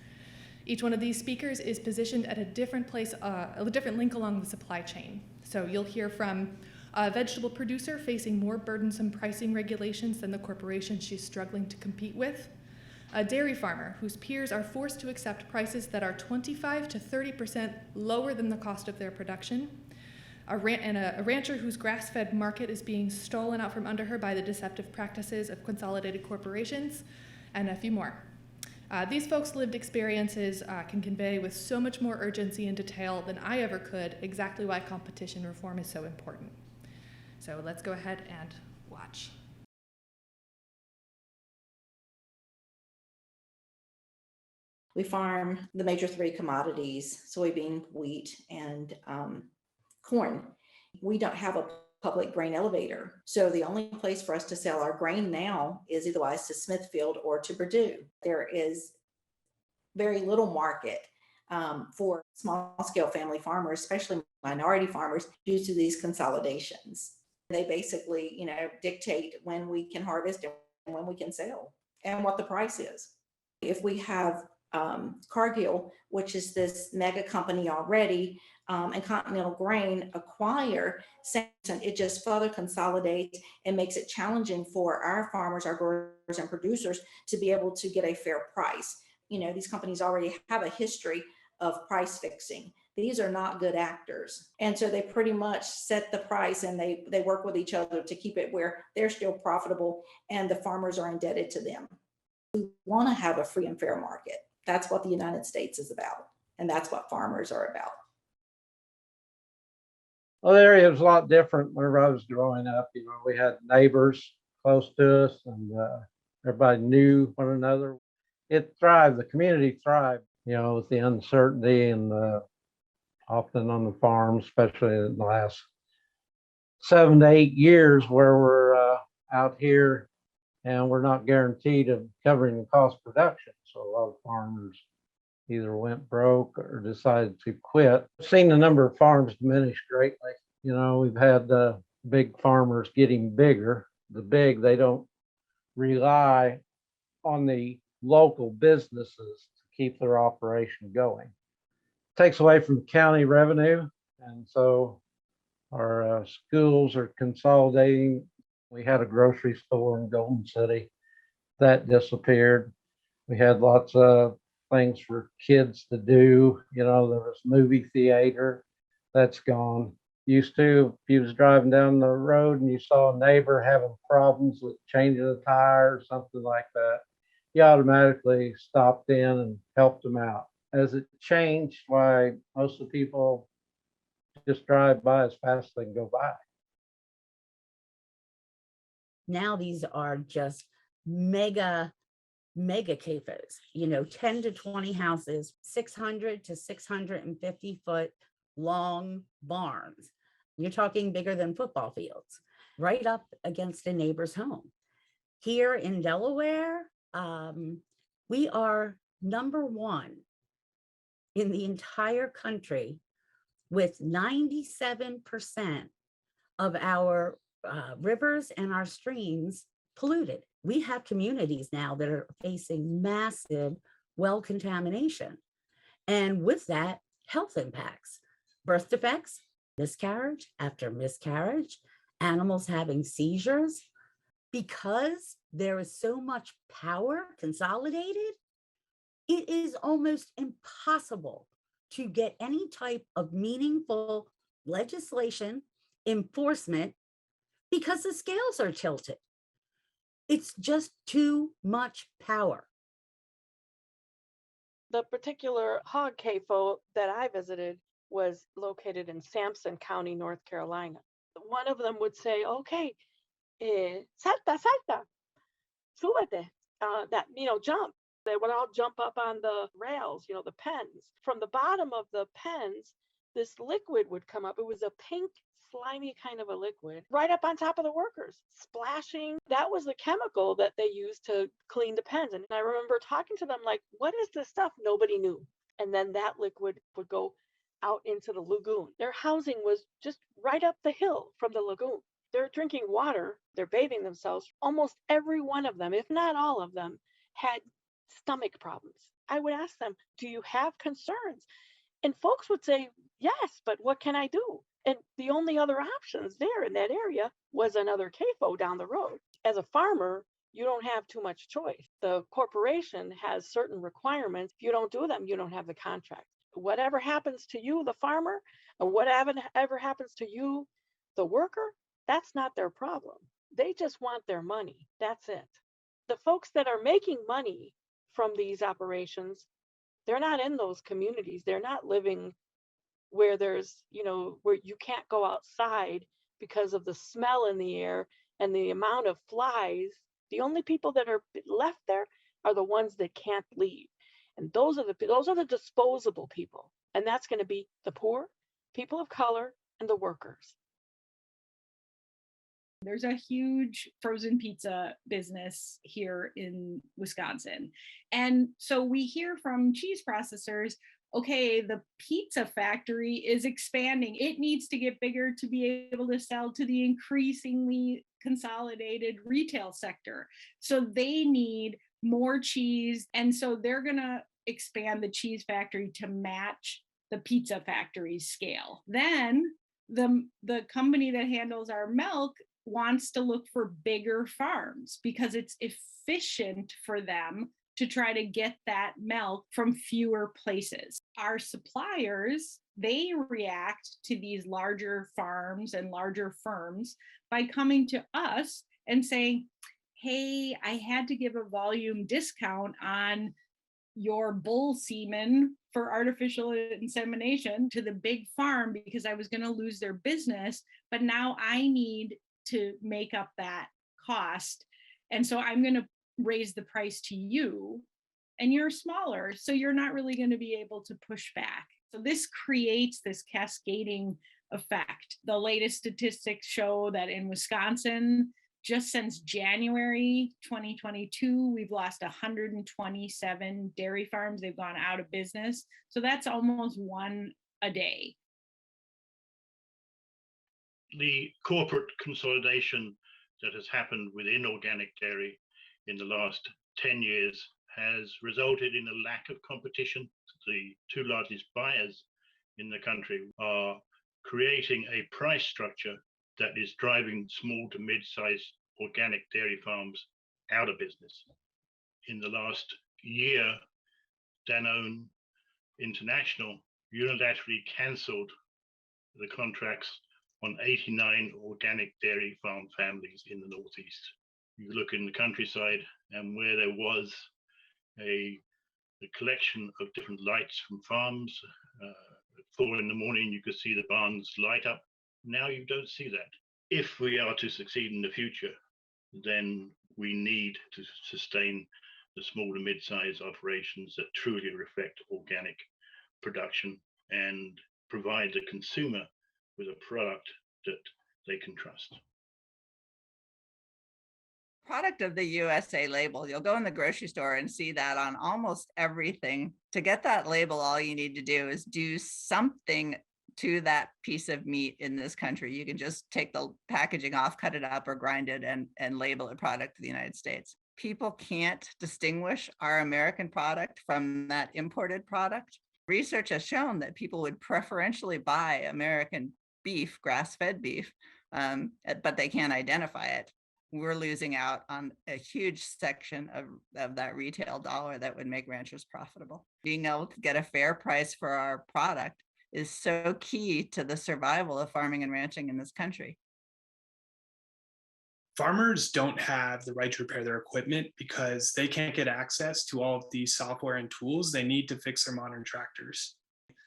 Each one of these speakers is positioned at a different place, a different link along the supply chain. So you'll hear from a vegetable producer facing more burdensome pricing regulations than the corporation she's struggling to compete with, a dairy farmer whose peers are forced to accept prices that are 25 to 30% lower than the cost of their production, a rancher whose grass-fed market is being stolen out from under her by the deceptive practices of consolidated corporations, and a few more. These folks' lived experiences can convey with so much more urgency and detail than I ever could exactly why competition reform is so important. So let's go ahead and watch. We farm the major three commodities: soybean, wheat, and corn. We don't have a public grain elevator. So the only place for us to sell our grain now is either to Smithfield or to Purdue. There is very little market for small scale family farmers, especially minority farmers, due to these consolidations. They basically, dictate when we can harvest and when we can sell and what the price is. If we have Cargill, which is this mega company already, and Continental Grain acquire Samson, it just further consolidates and makes it challenging for our farmers, our growers and producers to be able to get a fair price. These companies already have a history of price fixing. These are not good actors. And so they pretty much set the price, and they work with each other to keep it where they're still profitable and the farmers are indebted to them. We want to have a free and fair market. That's what the United States is about. And that's what farmers are about. Well, the area was a lot different whenever I was growing up. We had neighbors close to us, and everybody knew one another. It thrived. The community thrived, with the uncertainty and often on the farm, especially in the last 7 to 8 years where we're out here and we're not guaranteed of covering the cost of production. So a lot of farmers either went broke or decided to quit. I've seen the number of farms diminish greatly. We've had the big farmers getting bigger. The big, they don't rely on the local businesses to keep their operation going. It takes away from the county revenue, and so our schools are consolidating. We had a grocery store in Golden City that disappeared. We had lots of things for kids to do. There was movie theater, that's gone. Used to, if you was driving down the road and you saw a neighbor having problems with changing a tire or something like that, you automatically stopped in and helped them out. As it changed, why most of the people just drive by as fast as they can go by. Now these are just mega CAFOs, 10 to 20 houses, 600 to 650 foot long barns. You're talking bigger than football fields, right up against a neighbor's home. Here in Delaware, we are number one in the entire country with 97% of our rivers and our streams polluted. We have communities now that are facing massive well contamination. And with that, health impacts, birth defects, miscarriage after miscarriage, animals having seizures. Because there is so much power consolidated, it is almost impossible to get any type of meaningful legislation enforcement because the scales are tilted. It's just too much power. The particular hog CAFO that I visited was located in Sampson County, North Carolina. One of them would say, okay, salta, súbete, jump. They would all jump up on the rails, you know, the pens. From the bottom of the pens, this liquid would come up. It was a pink, slimy kind of a liquid right up on top of the workers, splashing. That was the chemical that they used to clean the pens. And I remember talking to them like, what is this stuff? Nobody knew. And then that liquid would go out into the lagoon. Their housing was just right up the hill from the lagoon. They're drinking water, they're bathing themselves. Almost every one of them, if not all of them, had stomach problems. I would ask them, do you have concerns? And folks would say, yes, but what can I do? And the only other options there in that area was another CAFO down the road. As a farmer, you don't have too much choice. The corporation has certain requirements. If you don't do them, you don't have the contract. Whatever happens to you, the farmer, and whatever happens to you, the worker, that's not their problem. They just want their money. That's it. The folks that are making money from these operations, they're not in those communities. They're not living where there's, you know, where you can't go outside because of the smell in the air and the amount of flies. The only people that are left there are the ones that can't leave. And those are the disposable people. And that's going to be the poor, people of color, and the workers. There's a huge frozen pizza business here in Wisconsin. And so we hear from cheese processors, okay, the pizza factory is expanding. It needs to get bigger to be able to sell to the increasingly consolidated retail sector. So they need more cheese. And so they're going to expand the cheese factory to match the pizza factory's scale. Then the company that handles our milk wants to look for bigger farms because it's efficient for them to try to get that milk from fewer places. Our suppliers, they react to these larger farms and larger firms by coming to us and saying, hey, I had to give a volume discount on your bull semen for artificial insemination to the big farm because I was going to lose their business, but now I need to make up that cost. And so I'm going to raise the price to you, and you're smaller, so you're not really going to be able to push back. So this creates this cascading effect. The latest statistics show that in Wisconsin, just since January 2022, we've lost 127 dairy farms. They've gone out of business. So that's almost one a day. The corporate consolidation that has happened within organic dairy in the last 10 years has resulted in a lack of competition. The two largest buyers in the country are creating a price structure that is driving small to mid-sized organic dairy farms out of business. In the last year, Danone International unilaterally cancelled the contracts on 89 organic dairy farm families in the Northeast. You look in the countryside, and where there was a collection of different lights from farms, at 4 in the morning, you could see the barns light up. Now you don't see that. If we are to succeed in the future, then we need to sustain the small to mid-sized operations that truly reflect organic production and provide the consumer with a product that they can trust. Product of the USA label, you'll go in the grocery store and see that on almost everything. To get that label, all you need to do is do something to that piece of meat in this country. You can just take the packaging off, cut it up, or grind it and label it product of the United States. People can't distinguish our American product from that imported product. Research has shown that people would preferentially buy American beef, grass-fed beef, but they can't identify it. We're losing out on a huge section of that retail dollar that would make ranchers profitable. Being able to get a fair price for our product is so key to the survival of farming and ranching in this country. Farmers don't have the right to repair their equipment because they can't get access to all of these software and tools they need to fix their modern tractors.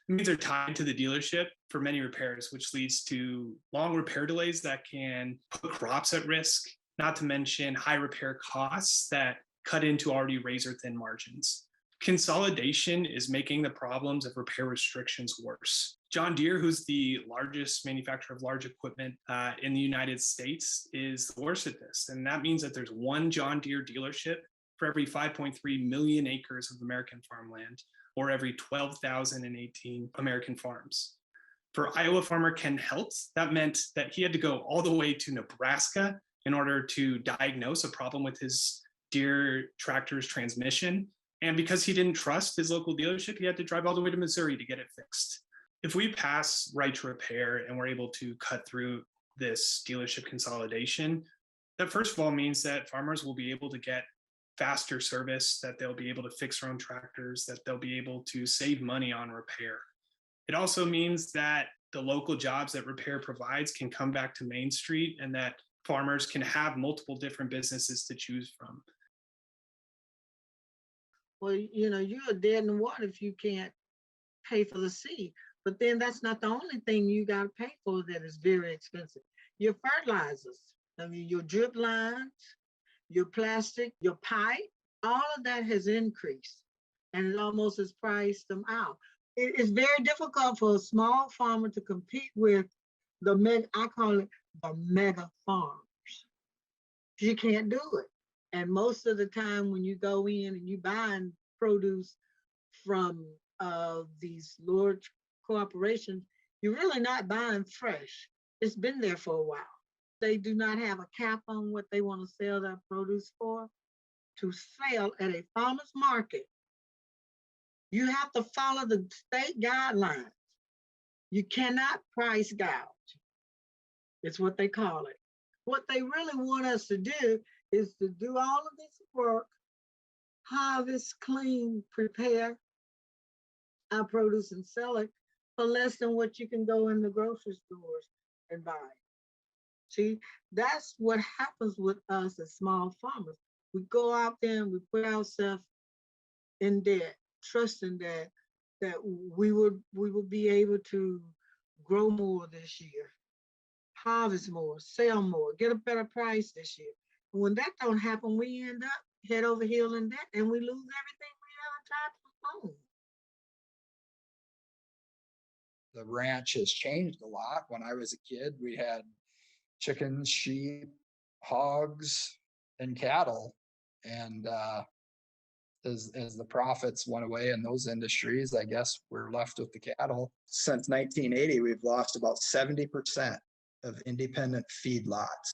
It means they're tied to the dealership for many repairs, which leads to long repair delays that can put crops at risk, not to mention high repair costs that cut into already razor-thin margins. Consolidation is making the problems of repair restrictions worse. John Deere, who's the largest manufacturer of large equipment in the United States, is the worst at this. And that means that there's one John Deere dealership for every 5.3 million acres of American farmland, or every 12,018 American farms. For Iowa farmer Ken Heltz, that meant that he had to go all the way to Nebraska in order to diagnose a problem with his Deere tractor's transmission. And because he didn't trust his local dealership, he had to drive all the way to Missouri to get it fixed. If we pass right to repair and we're able to cut through this dealership consolidation, that first of all means that farmers will be able to get faster service, that they'll be able to fix their own tractors, that they'll be able to save money on repair. It also means that the local jobs that repair provides can come back to Main Street and that farmers can have multiple different businesses to choose from. Well, you know, you're dead in the water if you can't pay for the seed. But then that's not the only thing you got to pay for that is very expensive. Your fertilizers, I mean, your drip lines, your plastic, your pipe, all of that has increased and it almost has priced them out. It is very difficult for a small farmer to compete with the mega, I call it the mega farms. You can't do it. And most of the time when you go in and you buying produce from these large corporations, you're really not buying fresh. It's been there for a while. They do not have a cap on what they want to sell their produce for. To sell at a farmer's market, you have to follow the state guidelines. You cannot price gouge. It's what they call it. What they really want us to do is to do all of this work, harvest, clean, prepare our produce and sell it for less than what you can go in the grocery stores and buy. See, that's what happens with us as small farmers. We go out there and we put ourselves in debt, trusting that we would be able to grow more this year, harvest more, sell more, get a better price this year. And when that don't happen, we end up head over heel in debt and we lose everything we ever tried to own. The ranch has changed a lot. When I was a kid, we had chickens, sheep, hogs, and cattle. And as the profits went away in those industries, I guess we're left with the cattle. Since 1980, we've lost about 70% of independent feedlots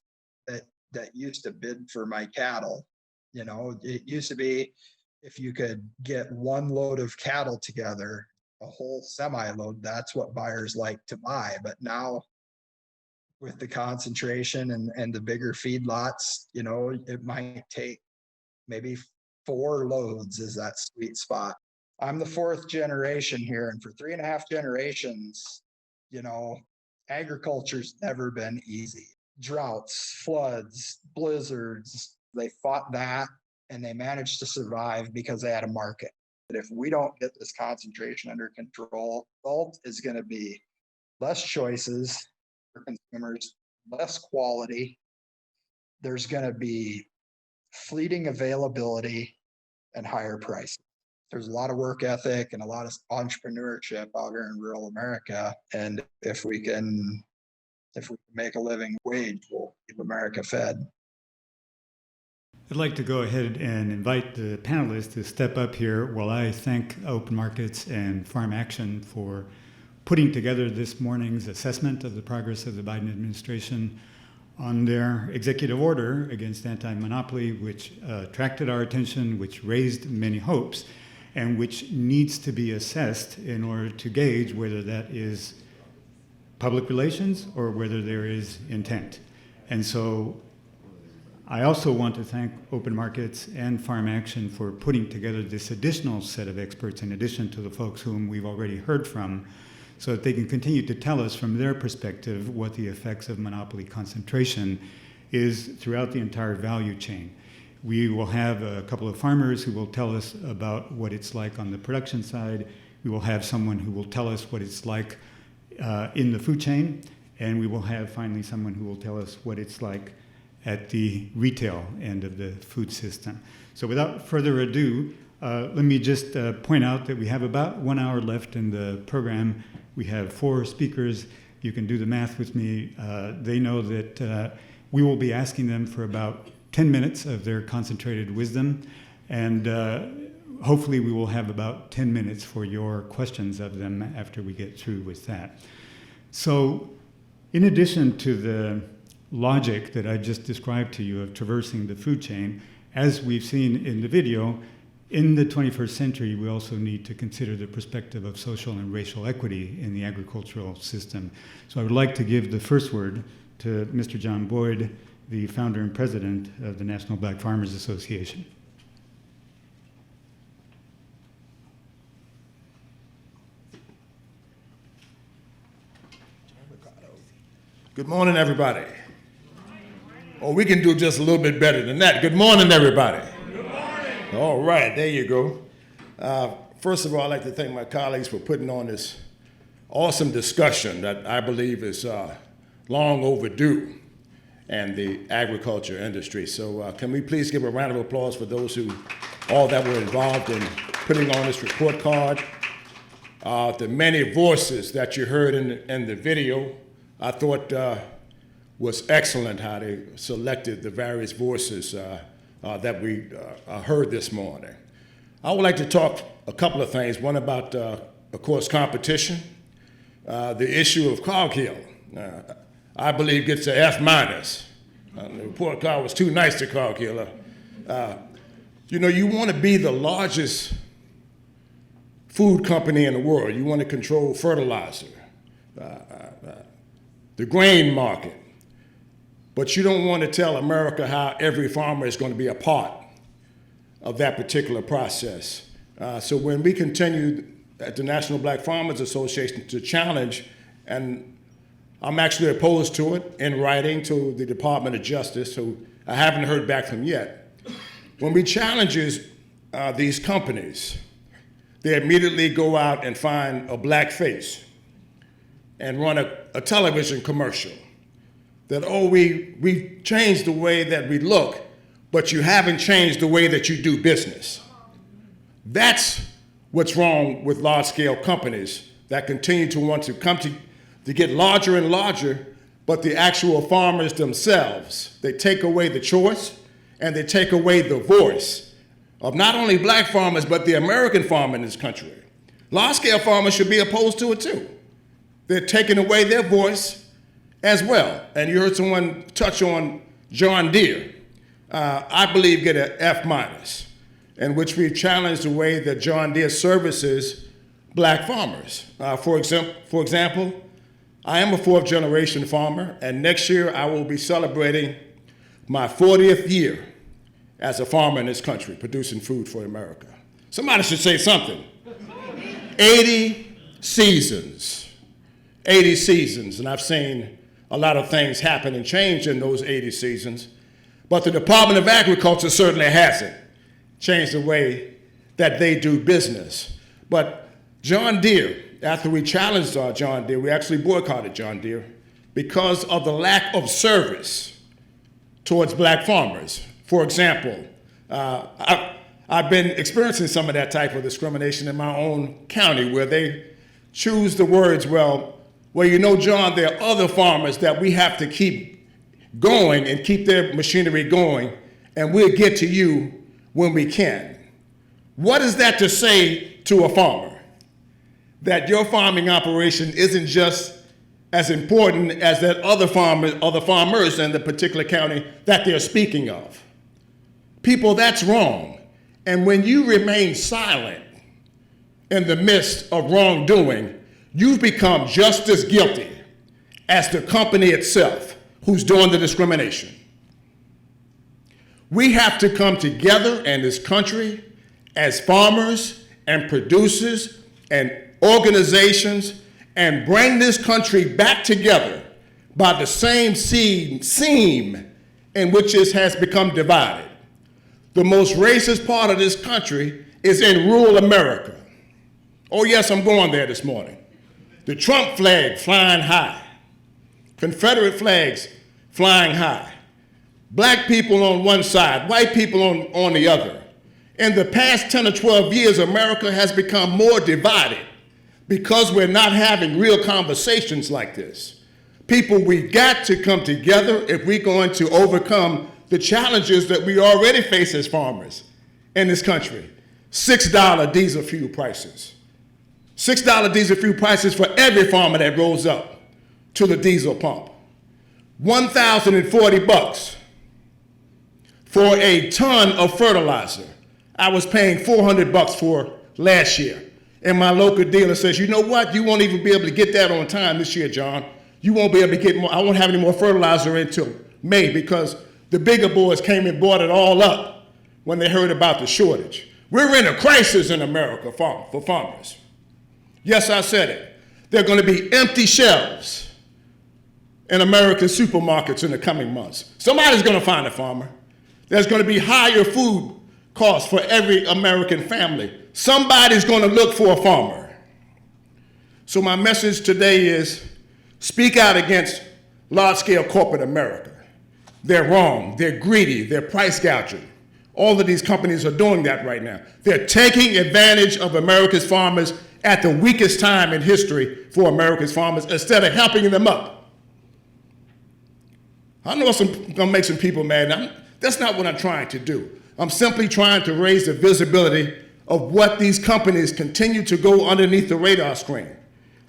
that used to bid for my cattle. You know, it used to be if you could get one load of cattle together, a whole semi-load, that's what buyers like to buy. But now with the concentration and the bigger feedlots, you know, it might take maybe 4 loads is that sweet spot. I'm the 4th generation here, and for 3.5 generations, you know, agriculture's never been easy. Droughts, floods, blizzards, they fought that and they managed to survive because they had a market. But if we don't get this concentration under control, the result is going to be less choices for consumers, less quality. There's going to be fleeting availability and higher prices. There's a lot of work ethic and a lot of entrepreneurship out here in rural America. And if we can make a living wage, we'll keep America fed. I'd like to go ahead and invite the panelists to step up here while I thank Open Markets and Farm Action for putting together this morning's assessment of the progress of the Biden administration on their executive order against anti-monopoly, which attracted our attention, which raised many hopes, and which needs to be assessed in order to gauge whether that is public relations or whether there is intent. And so I also want to thank Open Markets and Farm Action for putting together this additional set of experts in addition to the folks whom we've already heard from, so that they can continue to tell us from their perspective what the effects of monopoly concentration is throughout the entire value chain. We will have a couple of farmers who will tell us about what it's like on the production side. We will have someone who will tell us what it's like in the food chain. And we will have finally someone who will tell us what it's like at the retail end of the food system. So without further ado, let me just point out that we have about 1 hour left in the program. We have 4 speakers. You can do the math with me. They know that we will be asking them for about 10 minutes of their concentrated wisdom, and hopefully we will have about 10 minutes for your questions of them after we get through with that. So in addition to the logic that I just described to you of traversing the food chain, as we've seen in the video, in the 21st century, we also need to consider the perspective of social and racial equity in the agricultural system. So I would like to give the first word to Mr. John Boyd, the founder and president of the National Black Farmers Association. Good morning, everybody. Oh, we can do just a little bit better than that. Good morning, everybody. Good morning. All right, there you go. First of all, I'd like to thank my colleagues for putting on this awesome discussion that I believe is long overdue in the agriculture industry. So can we please give a round of applause for those all that were involved in putting on this report card. The many voices that you heard in the video, I thought was excellent how they selected the various voices that we heard this morning. I would like to talk a couple of things. One about, of course, competition. The issue of Cargill, I believe, gets an F-. The report card was too nice to Cargill. You want to be the largest food company in the world. You want to control fertilizer, the grain market. But you don't want to tell America how every farmer is going to be a part of that particular process. So when we continue at the National Black Farmers Association to challenge, and I'm actually opposed to it in writing to the Department of Justice, who I haven't heard back from yet. When we challenge these companies, they immediately go out and find a black face and run a television commercial that, oh, we've changed the way that we look, but you haven't changed the way that you do business. That's what's wrong with large-scale companies that continue to want to come to get larger and larger, but the actual farmers themselves, they take away the choice and they take away the voice of not only black farmers, but the American farmer in this country. Large-scale farmers should be opposed to it too. They're taking away their voice as well. And you heard someone touch on John Deere. I believe get an F-, in which we've challenged the way that John Deere services black farmers. For example, I am a 4th-generation farmer, and next year I will be celebrating my 40th year as a farmer in this country, producing food for America. Somebody should say something. 80 seasons, and I've seen a lot of things happen and change in those 80 seasons, but the Department of Agriculture certainly hasn't changed the way that they do business. But John Deere, after we challenged John Deere, we actually boycotted John Deere because of the lack of service towards black farmers. For example, I've been experiencing some of that type of discrimination in my own county, where they choose the words, well, John, there are other farmers that we have to keep going and keep their machinery going, and we'll get to you when we can. What is that to say to a farmer? That your farming operation isn't just as important as that other farmers in the particular county that they're speaking of. People, that's wrong. And when you remain silent in the midst of wrongdoing, you've become just as guilty as the company itself who's doing the discrimination. We have to come together in this country as farmers and producers and organizations and bring this country back together by the same seam in which it has become divided. The most racist part of this country is in rural America. Oh yes, I'm going there this morning. The Trump flag flying high, Confederate flags flying high. Black people on one side, white people on the other. In the past 10 or 12 years, America has become more divided because we're not having real conversations like this. People, we've got to come together if we're going to overcome the challenges that we already face as farmers in this country. $6 diesel fuel prices. $6 diesel fuel prices for every farmer that rolls up to the diesel pump. $1,040 for a ton of fertilizer. I was paying $400 for last year. And my local dealer says, you know what? You won't even be able to get that on time this year, John. You won't be able to get more, I won't have any more fertilizer until May because the bigger boys came and bought it all up when they heard about the shortage. We're in a crisis in America for farmers. Yes, I said it. There are going to be empty shelves in American supermarkets in the coming months. Somebody's going to find a farmer. There's going to be higher food costs for every American family. Somebody's going to look for a farmer. So my message today is speak out against large-scale corporate America. They're wrong, they're greedy, they're price gouging. All of these companies are doing that right now. They're taking advantage of America's farmers at the weakest time in history for America's farmers instead of helping them up. I know I'm going to make some people mad. That's not what I'm trying to do. I'm simply trying to raise the visibility of what these companies continue to go underneath the radar screen.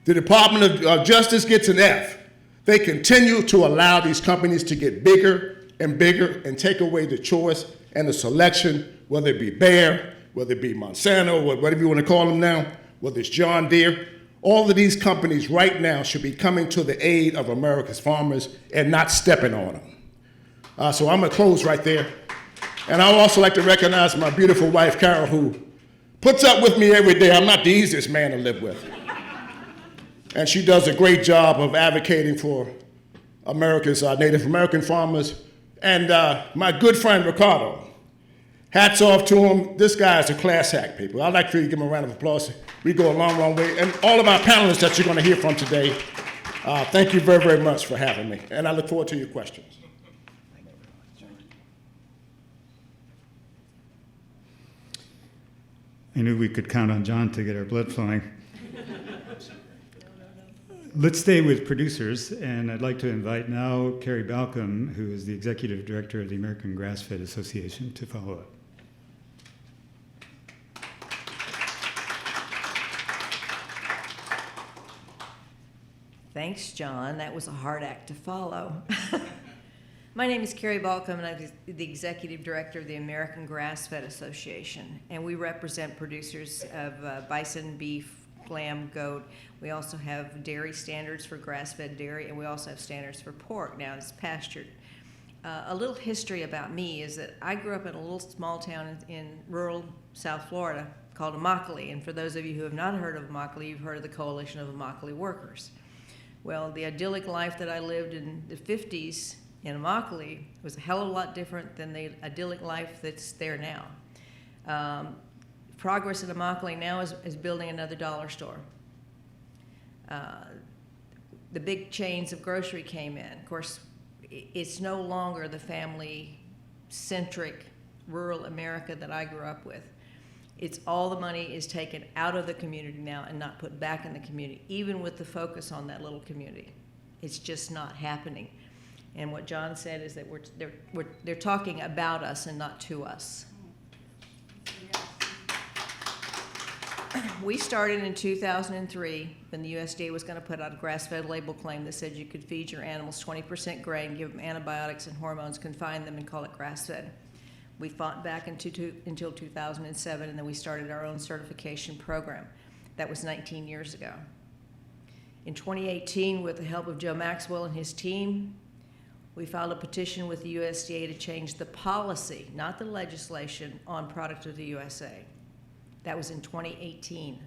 The Department of Justice gets an F. They continue to allow these companies to get bigger and bigger and take away the choice and the selection, whether it be Bayer, whether it be Monsanto, whatever you want to call them now, whether it's John Deere. All of these companies right now should be coming to the aid of America's farmers and not stepping on them. So I'm going to close right there. And I would also like to recognize my beautiful wife, Carol, who puts up with me every day. I'm not the easiest man to live with. And she does a great job of advocating for America's Native American farmers. And my good friend, Ricardo, hats off to him. This guy is a class act, people. I'd like for you to give him a round of applause. We go a long, long way. And all of our panelists that you're going to hear from today, thank you very, very much for having me. And I look forward to your questions. I knew we could count on John to get our blood flowing. Let's stay with producers, and I'd like to invite now Carrie Balcom, who is the Executive Director of the American Grass-Fed Association, to follow up. Thanks, John. That was a hard act to follow. My name is Carrie Balcom, and I'm the Executive Director of the American Grass-Fed Association, and we represent producers of bison, beef, lamb, goat. We also have dairy standards for grass-fed dairy, and we also have standards for pork. Now it's pastured. A little history about me is that I grew up in a little small town in rural South Florida called Immokalee, and for those of you who have not heard of Immokalee, you've heard of the Coalition of Immokalee Workers. Well, the idyllic life that I lived in the 50s in Immokalee was a hell of a lot different than the idyllic life that's there now. Progress in Immokalee now is building another dollar store. The big chains of grocery came in. Of course, it's no longer the family-centric rural America that I grew up with. It's all the money is taken out of the community now and not put back in the community, even with the focus on that little community. It's just not happening. And what John said is that they're talking about us and not to us. We started in 2003 when the USDA was going to put out a grass-fed label claim that said you could feed your animals 20% grain, give them antibiotics and hormones, confine them, and call it grass-fed. We fought back until 2007, and then we started our own certification program. That was 19 years ago. In 2018, with the help of Joe Maxwell and his team, we filed a petition with the USDA to change the policy, not the legislation, on product of the USA. That was in 2018.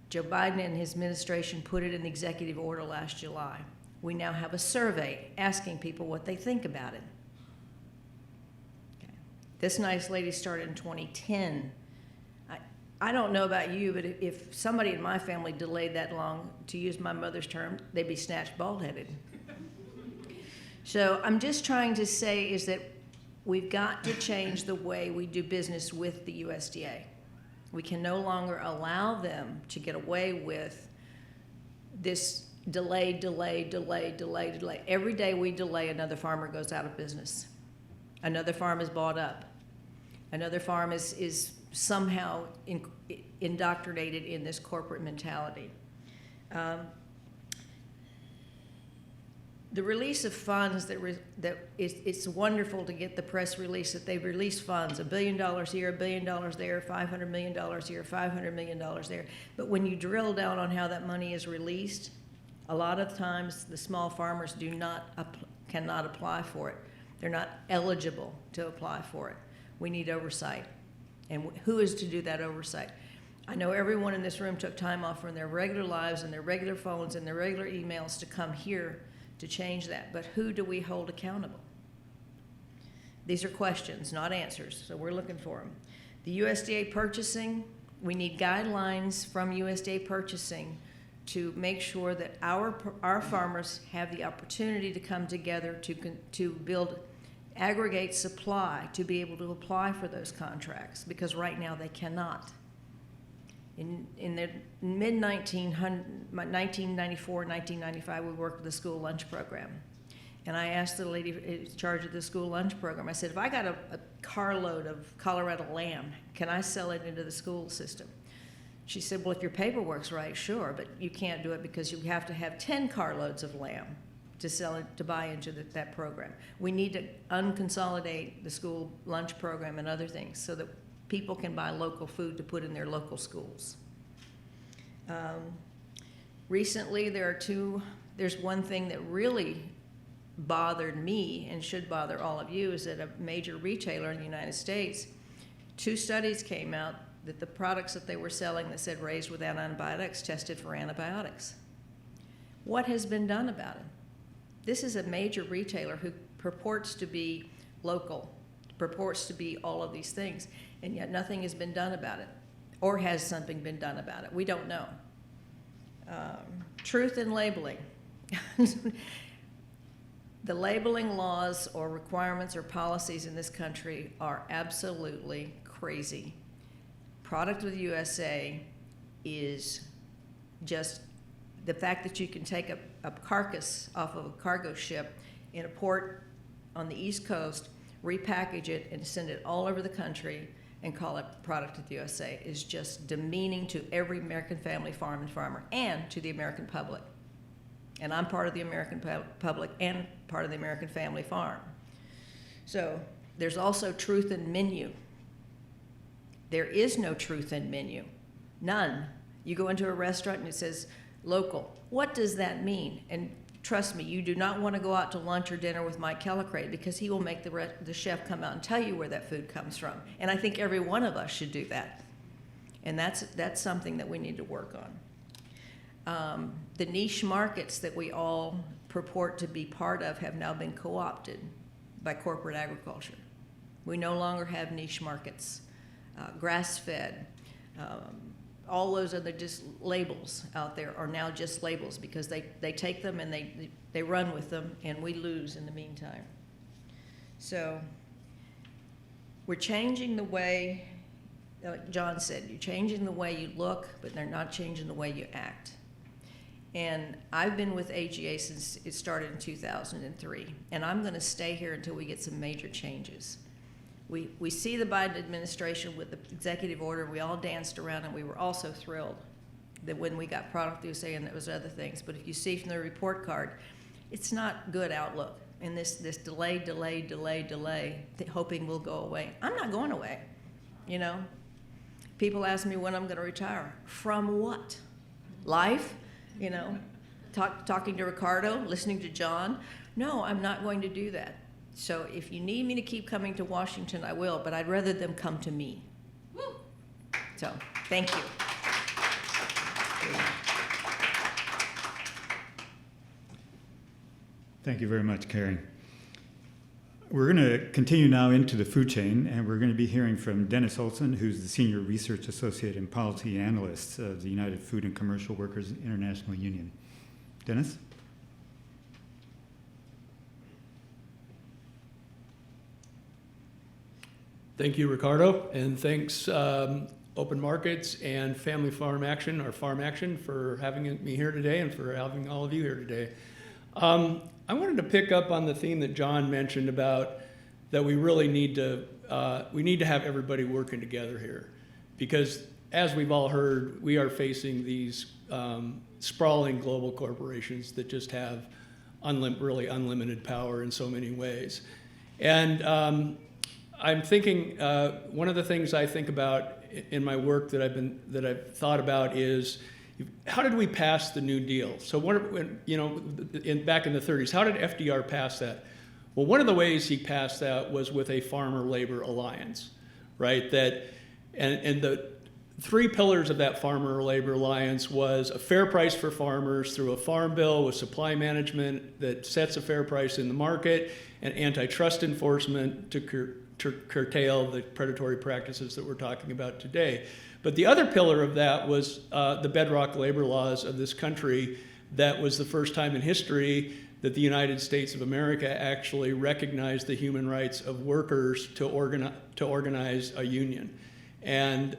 Joe Biden and his administration put it in the executive order last July. We now have a survey asking people what they think about it. Okay. This nice lady started in 2010. I don't know about you, but if somebody in my family delayed that long, to use my mother's term, they'd be snatched bald-headed. So I'm just trying to say is that we've got to change the way we do business with the USDA. We can no longer allow them to get away with this delay. Every day we delay, another farmer goes out of business. Another farm is bought up. Another farm is somehow indoctrinated in this corporate mentality. The release of funds it's wonderful to get the press release that they've released funds, $1 billion here, $1 billion there, $500 million here, $500 million there. But when you drill down on how that money is released, a lot of times the small farmers cannot apply for it. They're not eligible to apply for it. We need oversight. And who is to do that oversight? I know everyone in this room took time off from their regular lives and their regular phones and their regular emails to come here to change that. But who do we hold accountable? These are questions, not answers, so we're looking for them. The USDA purchasing, we need guidelines from USDA purchasing to make sure that our farmers have the opportunity to come together to build aggregate supply to be able to apply for those contracts, because right now they cannot. In the mid-1994, 1995, we worked with the school lunch program. And I asked the lady in charge of the school lunch program, I said, if I got a carload of Colorado lamb, can I sell it into the school system? She said, well, if your paperwork's right, sure, but you can't do it because you have to have 10 carloads of lamb to sell it, to buy into that program. We need to unconsolidate the school lunch program and other things so that people can buy local food to put in their local schools. Recently, there's one thing that really bothered me and should bother all of you, is that a major retailer in the United States, 2 studies came out that the products that they were selling that said raised without antibiotics tested for antibiotics. What has been done about it? This is a major retailer who purports to be local, purports to be all of these things, and yet nothing has been done about it. Or has something been done about it? We don't know. Truth in labeling. The labeling laws or requirements or policies in this country are absolutely crazy. Product with USA is just the fact that you can take a carcass off of a cargo ship in a port on the East Coast, repackage it, and send it all over the country and call it product with USA is just demeaning to every American family farm and farmer and to the American public. And I'm part of the American public and part of the American family farm. So there's also truth in menu. There is no truth in menu, none. You go into a restaurant and it says local. What does that mean? And trust me, you do not want to go out to lunch or dinner with Mike Kellicrate, because he will make the chef come out and tell you where that food comes from. And I think every one of us should do that. And that's something that we need to work on. The niche markets that we all purport to be part of have now been co-opted by corporate agriculture. We no longer have niche markets. Grass-fed, all those other just labels out there are now just labels, because they take them and they run with them, and we lose in the meantime. So we're changing the way, like John said, you're changing the way you look, but they're not changing the way you act. And I've been with AGA since it started in 2003, and I'm going to stay here until we get some major changes. We see the Biden administration with the executive order. We all danced around, and we were also thrilled that when we got Product USA and those other things. But if you see from the report card, it's not good outlook. And this delay, hoping we'll go away. I'm not going away, you know. People ask me when I'm going to retire. From what? Life? You know, talking to Ricardo, listening to John. No, I'm not going to do that. So if you need me to keep coming to Washington, I will, but I'd rather them come to me. So, thank you. Thank you very much, Carrie. We're going to continue now into the food chain, and we're going to be hearing from Dennis Olson, who's the Senior Research Associate and Policy Analyst of the United Food and Commercial Workers International Union. Dennis? Thank you, Ricardo, and thanks Open Markets and Family Farm Action, or Farm Action, for having me here today and for having all of you here today. I wanted to pick up on the theme that John mentioned about that we really need to have everybody working together here, because as we've all heard, we are facing these sprawling global corporations that just have really unlimited power in so many ways. And I'm thinking, one of the things I think about in my work that I've thought about is, how did we pass the New Deal? So back in the 30s, how did FDR pass that? Well, one of the ways he passed that was with a farmer-labor alliance, right? And the three pillars of that farmer-labor alliance was a fair price for farmers through a farm bill with supply management that sets a fair price in the market, and antitrust enforcement to curtail the predatory practices that we're talking about today. But the other pillar of that was the bedrock labor laws of this country. That was the first time in history that the United States of America actually recognized the human rights of workers to organize a union. And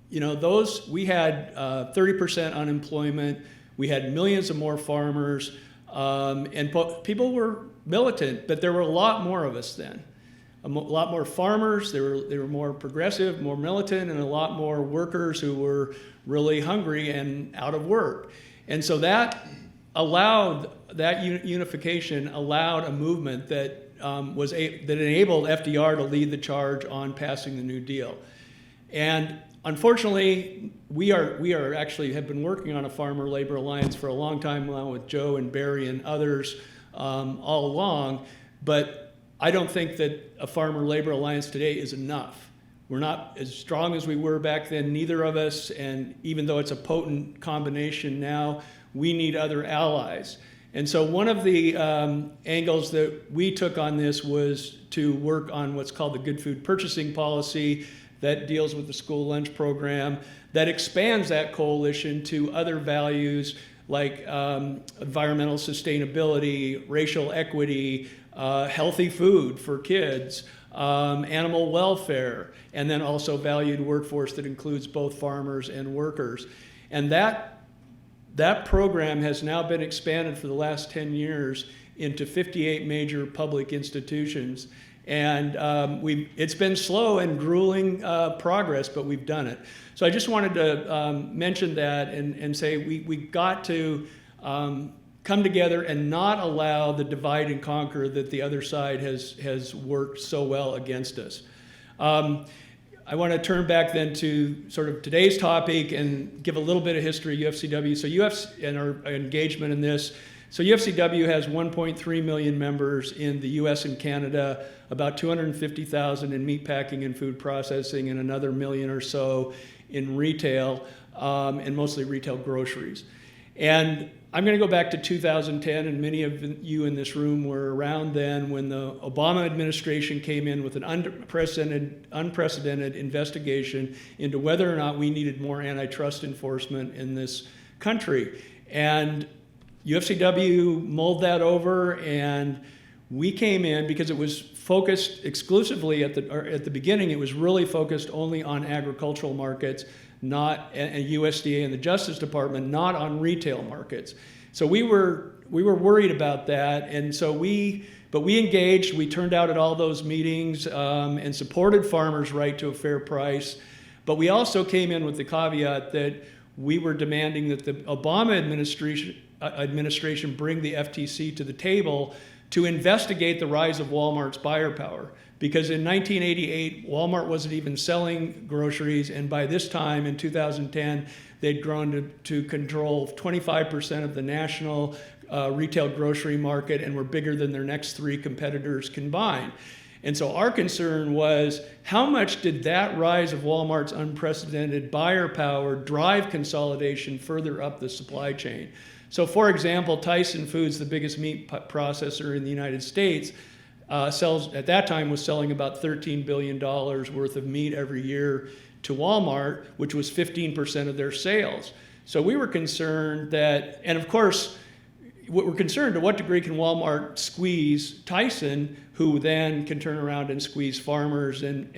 we had 30% unemployment, we had millions of more farmers, and people were militant, but there were a lot more of us then. A lot more farmers, they were more progressive, more militant, and a lot more workers who were really hungry and out of work. And so that unification allowed a movement that enabled FDR to lead the charge on passing the New Deal. And unfortunately, we actually have been working on a farmer-labor alliance for a long time now with Joe and Barry and others all along, but I don't think that a farmer-labor alliance today is enough. We're not as strong as we were back then, neither of us, and even though it's a potent combination now, we need other allies. And so one of the angles that we took on this was to work on what's called the Good Food Purchasing Policy that deals with the school lunch program, that expands that coalition to other values like environmental sustainability, racial equity, healthy food for kids, animal welfare, and then also valued workforce that includes both farmers and workers. And that program has now been expanded for the last 10 years into 58 major public institutions. And it's been slow and grueling progress, but we've done it. So I just wanted to mention that and say we got to come together and not allow the divide and conquer that the other side has worked so well against us. I want to turn back then to sort of today's topic and give a little bit of history of UFCW. So and our engagement in this. So UFCW has 1.3 million members in the US and Canada, about 250,000 in meatpacking and food processing, and another million or so in retail, and mostly retail groceries. And I'm going to go back to 2010, and many of you in this room were around then when the Obama administration came in with an unprecedented investigation into whether or not we needed more antitrust enforcement in this country. And UFCW mulled that over, and we came in because it was focused exclusively at the beginning. It was really focused only on agricultural markets, not USDA and the Justice Department, not on retail markets. So we were worried about that, and so we engaged. We turned out at all those meetings and supported farmers' right to a fair price. But we also came in with the caveat that we were demanding that the Obama administration bring the FTC to the table to investigate the rise of Walmart's buyer power. Because in 1988, Walmart wasn't even selling groceries, and by this time in 2010, they'd grown to control 25% of the national retail grocery market and were bigger than their next three competitors combined. And so our concern was, how much did that rise of Walmart's unprecedented buyer power drive consolidation further up the supply chain? So for example, Tyson Foods, the biggest meat processor in the United States, at that time was selling about $13 billion worth of meat every year to Walmart, which was 15% of their sales. So we were concerned that, and of course, what we're concerned, to what degree can Walmart squeeze Tyson, who then can turn around and squeeze farmers and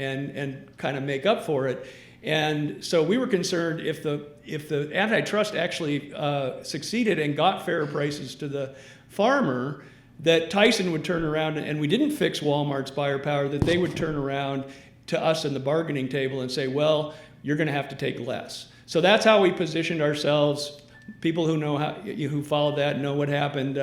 kind of make up for it. And so we were concerned if the antitrust actually succeeded and got fair prices to the farmer, that Tyson would turn around, and we didn't fix Walmart's buyer power, that they would turn around to us in the bargaining table and say, well, you're going to have to take less. So that's how we positioned ourselves. People who know who followed that know what happened.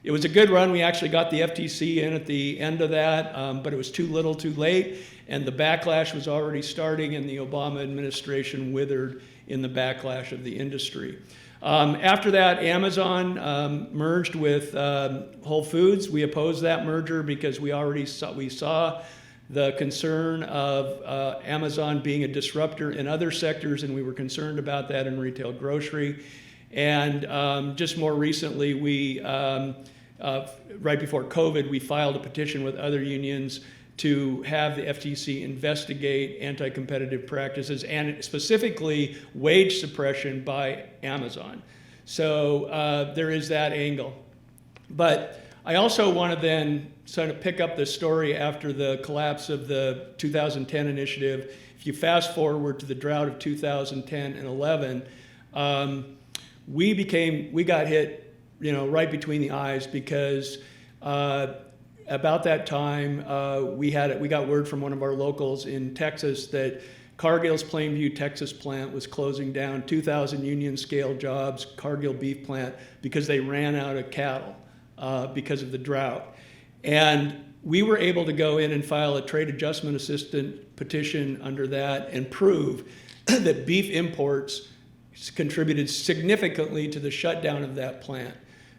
It was a good run. We actually got the FTC in at the end of that, but it was too little too late, and the backlash was already starting, and the Obama administration withered in the backlash of the industry. After that, Amazon merged with Whole Foods. We opposed that merger because we saw the concern of Amazon being a disruptor in other sectors, and we were concerned about that in retail grocery. And just more recently, right before COVID, we filed a petition with other unions to have the FTC investigate anti-competitive practices and specifically wage suppression by Amazon. So there is that angle. But I also want to then sort of pick up the story after the collapse of the 2010 initiative. If you fast forward to the drought of 2010 and 11, we got hit, right between the eyes, because about that time we got word from one of our locals in Texas that Cargill's Plainview, Texas plant was closing down 2,000 union scale jobs, Cargill beef plant, because they ran out of cattle because of the drought. And we were able to go in and file a trade adjustment assistant petition under that and prove that beef imports contributed significantly to the shutdown of that plant.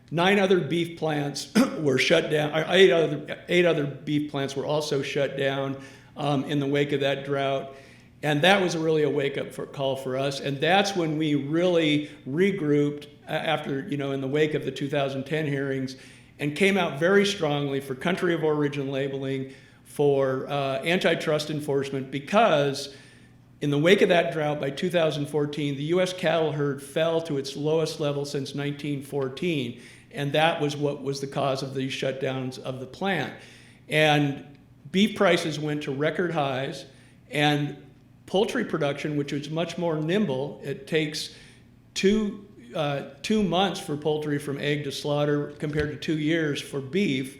9 other beef plants were shut down. 8 other beef plants were also shut down in the wake of that drought. And that was really a wake-up call for us. And that's when we really regrouped after, in the wake of the 2010 hearings, and came out very strongly for country of origin labeling, for antitrust enforcement, because in the wake of that drought, by 2014, the U.S. cattle herd fell to its lowest level since 1914, and that was what was the cause of these shutdowns of the plant. And beef prices went to record highs, and poultry production, which was much more nimble, it takes 2 months for poultry from egg to slaughter compared to 2 years for beef.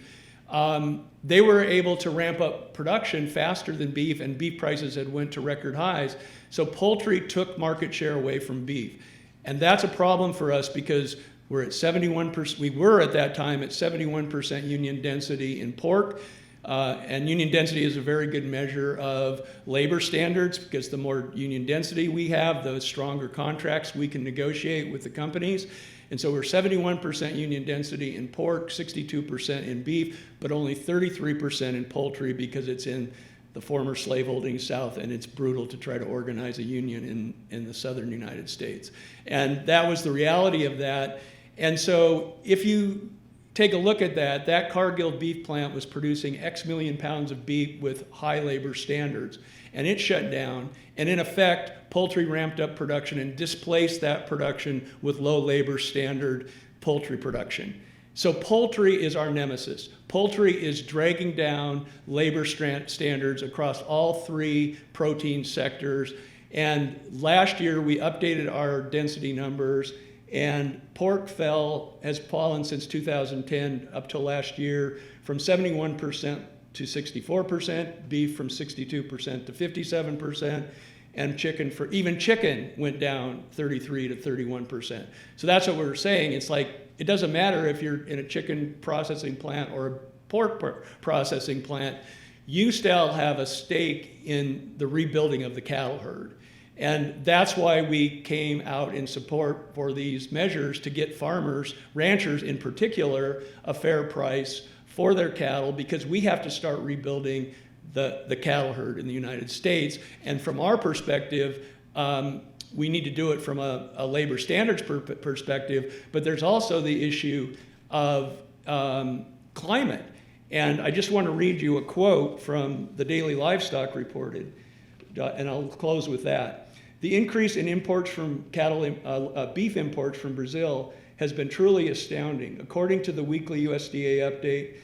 They were able to ramp up production faster than beef, and beef prices had went to record highs. So poultry took market share away from beef. And that's a problem for us because we're at 71%, we were at that time at 71% union density in pork. And union density is a very good measure of labor standards, because the more union density we have, the stronger contracts we can negotiate with the companies. And so we're 71% union density in pork, 62% in beef, but only 33% in poultry, because it's in the former slaveholding South, and it's brutal to try to organize a union in the southern United States. And that was the reality of that. And so if you take a look at that, that Cargill beef plant was producing X million pounds of beef with high labor standards, and it shut down. And in effect, poultry ramped up production and displaced that production with low labor standard poultry production. So poultry is our nemesis. Poultry is dragging down labor standards across all 3 protein sectors. And last year we updated our density numbers, and pork has fallen since 2010 up to last year from 71% to 64%, beef from 62% to 57%, and chicken went down 33 to 31%. So that's what we're saying. It's like, it doesn't matter if you're in a chicken processing plant or a pork processing plant, you still have a stake in the rebuilding of the cattle herd. And that's why we came out in support for these measures to get farmers, ranchers in particular, a fair price for their cattle, because we have to start rebuilding the cattle herd in the United States. And from our perspective, we need to do it from a labor standards perspective, but there's also the issue of climate. And I just want to read you a quote from the Daily Livestock Reported, and I'll close with that. The increase in imports from beef imports from Brazil has been truly astounding. According to the weekly USDA update,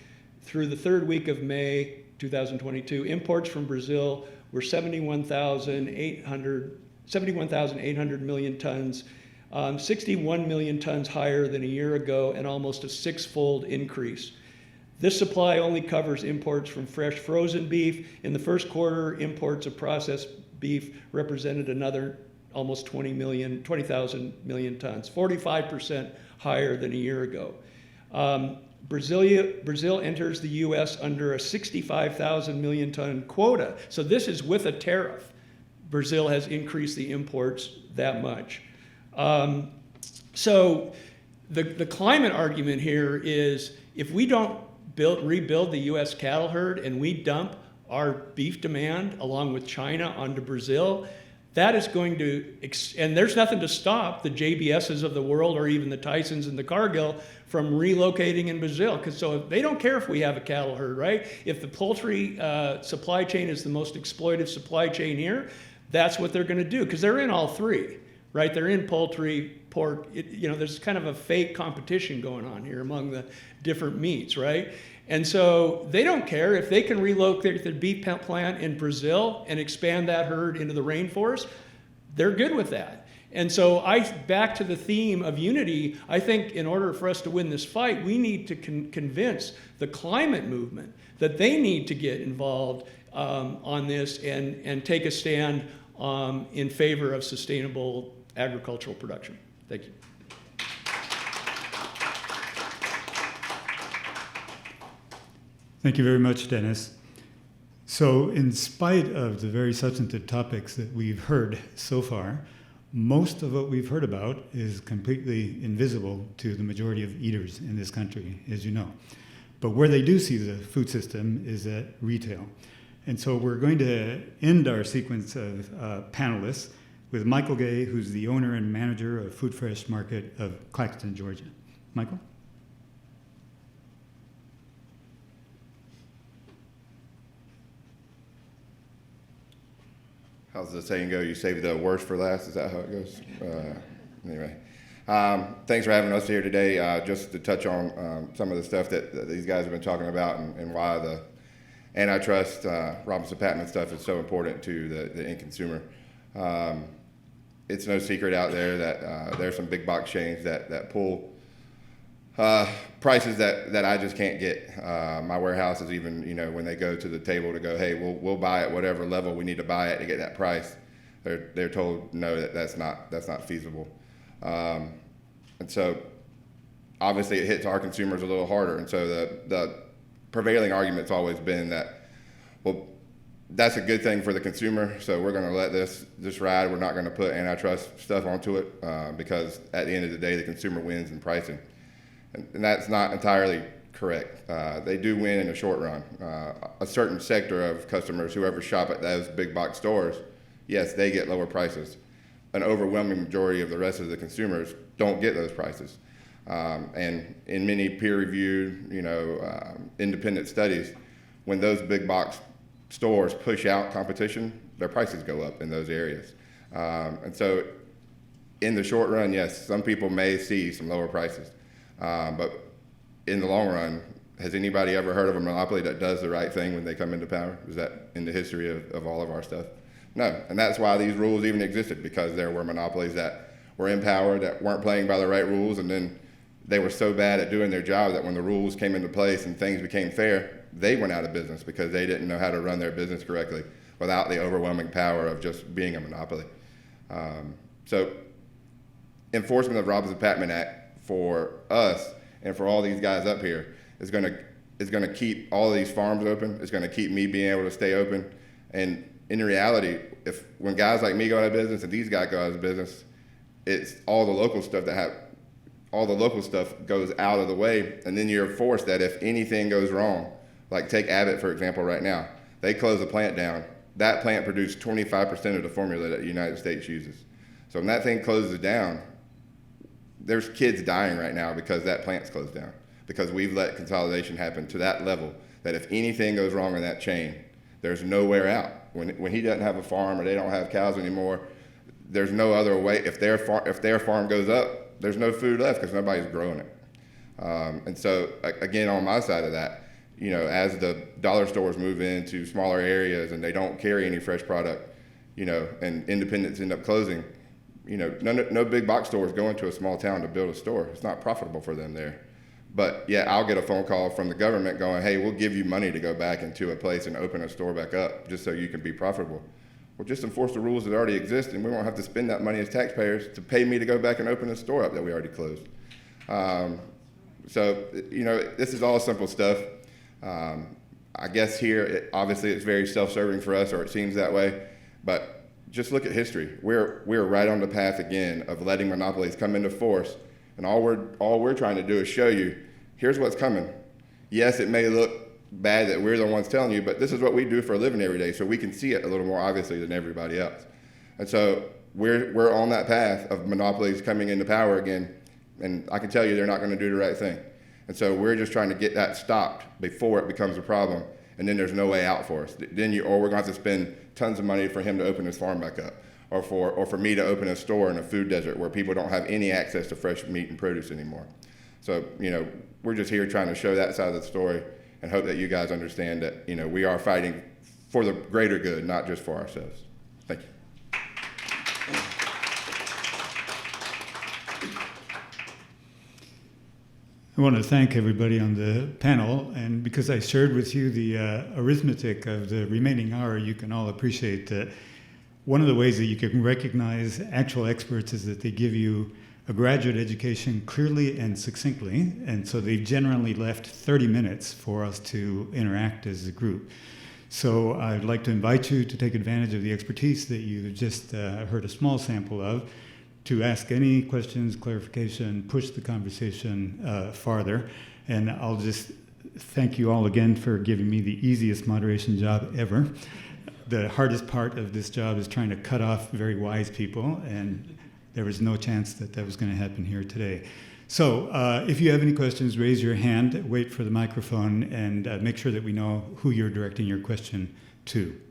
through the third week of May 2022, imports from Brazil were 71,800 million tons, 61 million tons higher than a year ago, and almost a six-fold increase. This supply only covers imports from fresh frozen beef. In the first quarter, imports of processed beef represented another almost 20,000 million tons, 45% higher than a year ago. Brazil enters the U.S. under a 65,000 million ton quota. So this is with a tariff. Brazil has increased the imports that much. So the climate argument here is if we don't rebuild the U.S. cattle herd and we dump our beef demand along with China onto Brazil, that is going to, and there's nothing to stop the JBSs of the world or even the Tysons and the Cargill from relocating in Brazil. Because so they don't care if we have a cattle herd, right? If the poultry supply chain is the most exploitive supply chain here, that's what they're going to do, because they're in all three, right? They're in poultry, pork. There's kind of a fake competition going on here among the different meats, right? And so they don't care if they can relocate their beef plant in Brazil and expand that herd into the rainforest. They're good with that. And so back to the theme of unity, I think in order for us to win this fight, we need to convince the climate movement that they need to get involved on this and take a stand in favor of sustainable agricultural production. Thank you. Thank you very much, Dennis. So in spite of the very substantive topics that we've heard so far, most of what we've heard about is completely invisible to the majority of eaters in this country, as you know. But where they do see the food system is at retail. And so we're going to end our sequence of panelists with Michael Gay, who's the owner and manager of Food Fresh Market of Claxton, Georgia. Michael? How's the saying go? You save the worst for last? Is that how it goes? Anyway, thanks for having us here today. Just to touch on some of the stuff that these guys have been talking about and why the antitrust Robinson-Patman stuff is so important to the end consumer. It's no secret out there that there's some big box chains that pull prices that I just can't get. My warehouse is even, when they go to the table to go, hey, we'll buy at whatever level we need to buy it to get that price. They're told no, that's not feasible. And so obviously it hits our consumers a little harder. And so the prevailing argument's always been that, well, that's a good thing for the consumer, so we're going to let this ride. We're not going to put antitrust stuff onto it because at the end of the day, the consumer wins in pricing. And that's not entirely correct. They do win in the short run. A certain sector of customers, whoever shop at those big box stores, yes, they get lower prices. An overwhelming majority of the rest of the consumers don't get those prices. And in many peer-reviewed, independent studies, when those big box stores push out competition, their prices go up in those areas. And so in the short run, yes, some people may see some lower prices. But in the long run, has anybody ever heard of a monopoly that does the right thing when they come into power? Is that in the history of all of our stuff? No. And that's why these rules even existed, because there were monopolies that were in power that weren't playing by the right rules, and then they were so bad at doing their job that when the rules came into place and things became fair, they went out of business because they didn't know how to run their business correctly without the overwhelming power of just being a monopoly. So enforcement of the Robinson-Patman Act for us and for all these guys up here is going to keep all of these farms open. It's going to keep me being able to stay open. And in reality, when guys like me go out of business and these guys go out of business, it's all the local stuff goes out of the way, and then you're forced that if anything goes wrong, like take Abbott for example right now, they close the plant down. That plant produced 25% of the formula that the United States uses. So when that thing closes down, there's kids dying right now because that plant's closed down, because we've let consolidation happen to that level that if anything goes wrong in that chain, there's nowhere out. When he doesn't have a farm or they don't have cows anymore, there's no other way. If their farm goes up, there's no food left because nobody's growing it. And so again, on my side of that, you know, as the dollar stores move into smaller areas and they don't carry any fresh product, you know, and independents end up closing, you know, no big box stores go into a small town to build a store. It's not profitable for them there. But yeah, I'll get a phone call from the government going, hey, we'll give you money to go back into a place and open a store back up just so you can be profitable. Well, just enforce the rules that already exist, and we won't have to spend that money as taxpayers to pay me to go back and open a store up that we already closed. So, you know, this is all simple stuff. I guess here, obviously, it's very self-serving for us, or it seems that way. But just look at history. We're right on the path again of letting monopolies come into force, and all we're trying to do is show you, here's what's coming. Yes, it may look bad that we're the ones telling you, but this is what we do for a living every day, so we can see it a little more obviously than everybody else. And so we're on that path of monopolies coming into power again, and I can tell you they're not going to do the right thing. And so we're just trying to get that stopped before it becomes a problem, and then there's no way out for us. Then or we're going to have to spend tons of money for him to open his farm back up, or for me to open a store in a food desert where people don't have any access to fresh meat and produce anymore. So, you know, we're just here trying to show that side of the story and hope that you guys understand that, you know, we are fighting for the greater good, not just for ourselves. Thank you. I want to thank everybody on the panel, and because I shared with you the arithmetic of the remaining hour, you can all appreciate that one of the ways that you can recognize actual experts is that they give you a graduate education clearly and succinctly, and so they've generally left 30 minutes for us to interact as a group. So I'd like to invite you to take advantage of the expertise that you just heard a small sample of, to ask any questions, clarification, push the conversation farther. And I'll just thank you all again for giving me the easiest moderation job ever. The hardest part of this job is trying to cut off very wise people, and there was no chance that that was going to happen here today. So if you have any questions, raise your hand, wait for the microphone, and make sure that we know who you're directing your question to.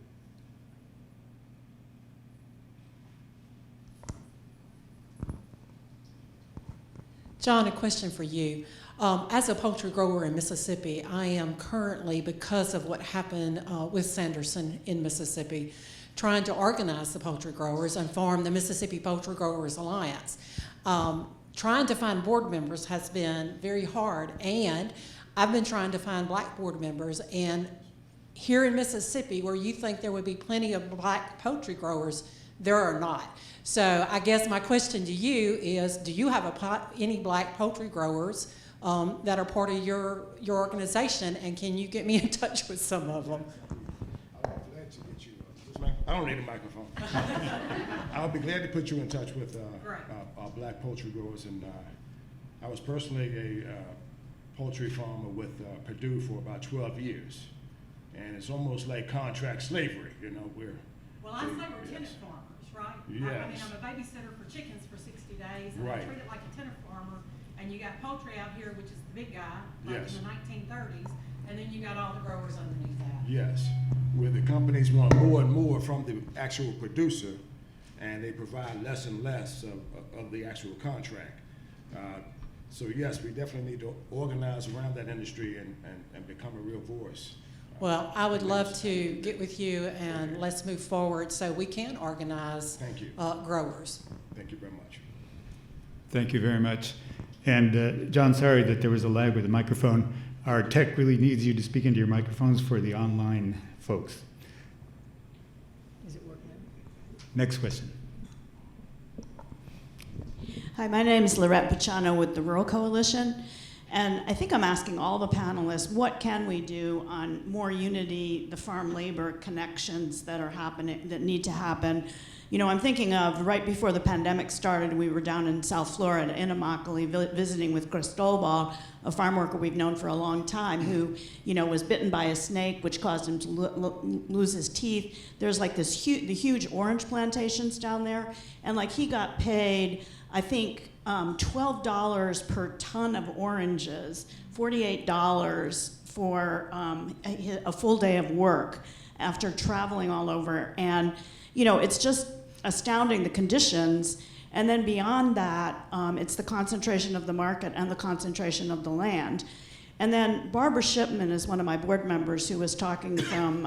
John, a question for you. As a poultry grower in Mississippi, I am currently, because of what happened with Sanderson in Mississippi, trying to organize the poultry growers and form the Mississippi Poultry Growers Alliance. Trying to find board members has been very hard, and I've been trying to find black board members, and here in Mississippi, where you think there would be plenty of black poultry growers, there are not. So I guess my question to you is, do you have any black poultry growers that are part of your organization, and can you get me in touch with some of them? I don't need a microphone. I'll be glad to put you in touch with our black poultry growers. And I was personally a poultry farmer with Purdue for about 12 years. And it's almost like contract slavery, you know. Well, I say we're tenant farmers, right? Yes. I mean, I'm a babysitter for chickens for 60 days, and I treat it like a tenant farmer. And you got poultry out here, which is the big guy, like in the 1930s, and then you got all the growers underneath that. Yes, where the companies want more and more from the actual producer, and they provide less and less of the actual contract. So yes, we definitely need to organize around that industry and become a real voice. Well, I would love to get with you and let's move forward so we can organize growers. Thank you very much. Thank you very much. And John, sorry that there was a lag with the microphone. Our tech really needs you to speak into your microphones for the online folks. Is it working? Next question. Hi, my name is Lorette Pachano with the Rural Coalition. And I think I'm asking all the panelists, what can we do on more unity, the farm labor connections that are happening, that need to happen? You know, I'm thinking of right before the pandemic started, we were down in South Florida in Immokalee visiting with Cristobal, a farm worker we've known for a long time who, you know, was bitten by a snake, which caused him to lose his teeth. There's like this the huge orange plantations down there. And like he got paid, I think, $12 per ton of oranges, $48 for a full day of work after traveling all over. And, you know, it's just, astounding, the conditions. And then beyond that, it's the concentration of the market and the concentration of the land. And then Barbara Shipman is one of my board members who was talking from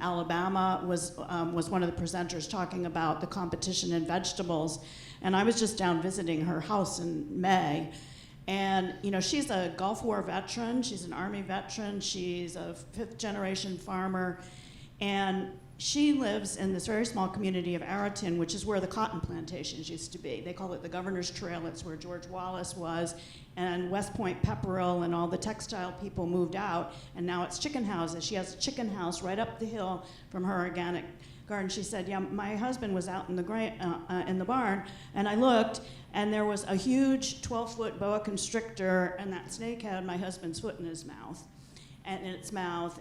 Alabama, was one of the presenters talking about the competition in vegetables. And I was just down visiting her house in May. And she's a Gulf War veteran, she's an Army veteran, she's a 5th-generation farmer, and she lives in this very small community of Araton, which is where the cotton plantations used to be. They call it the Governor's Trail. It's where George Wallace was, and West Point Pepperell and all the textile people moved out, and now it's chicken houses. She has a chicken house right up the hill from her organic garden. She said, yeah, my husband was out in the barn, and I looked, and there was a huge 12-foot boa constrictor, and that snake had my husband's foot in its mouth.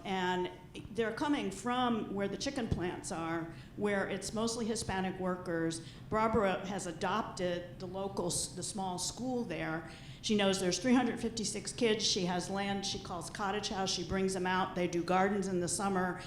And they're coming from where the chicken plants are, where it's mostly Hispanic workers. Barbara has adopted the small school there. She knows there's 356 kids. She has land she calls cottage house. She brings them out. They do gardens in the summer.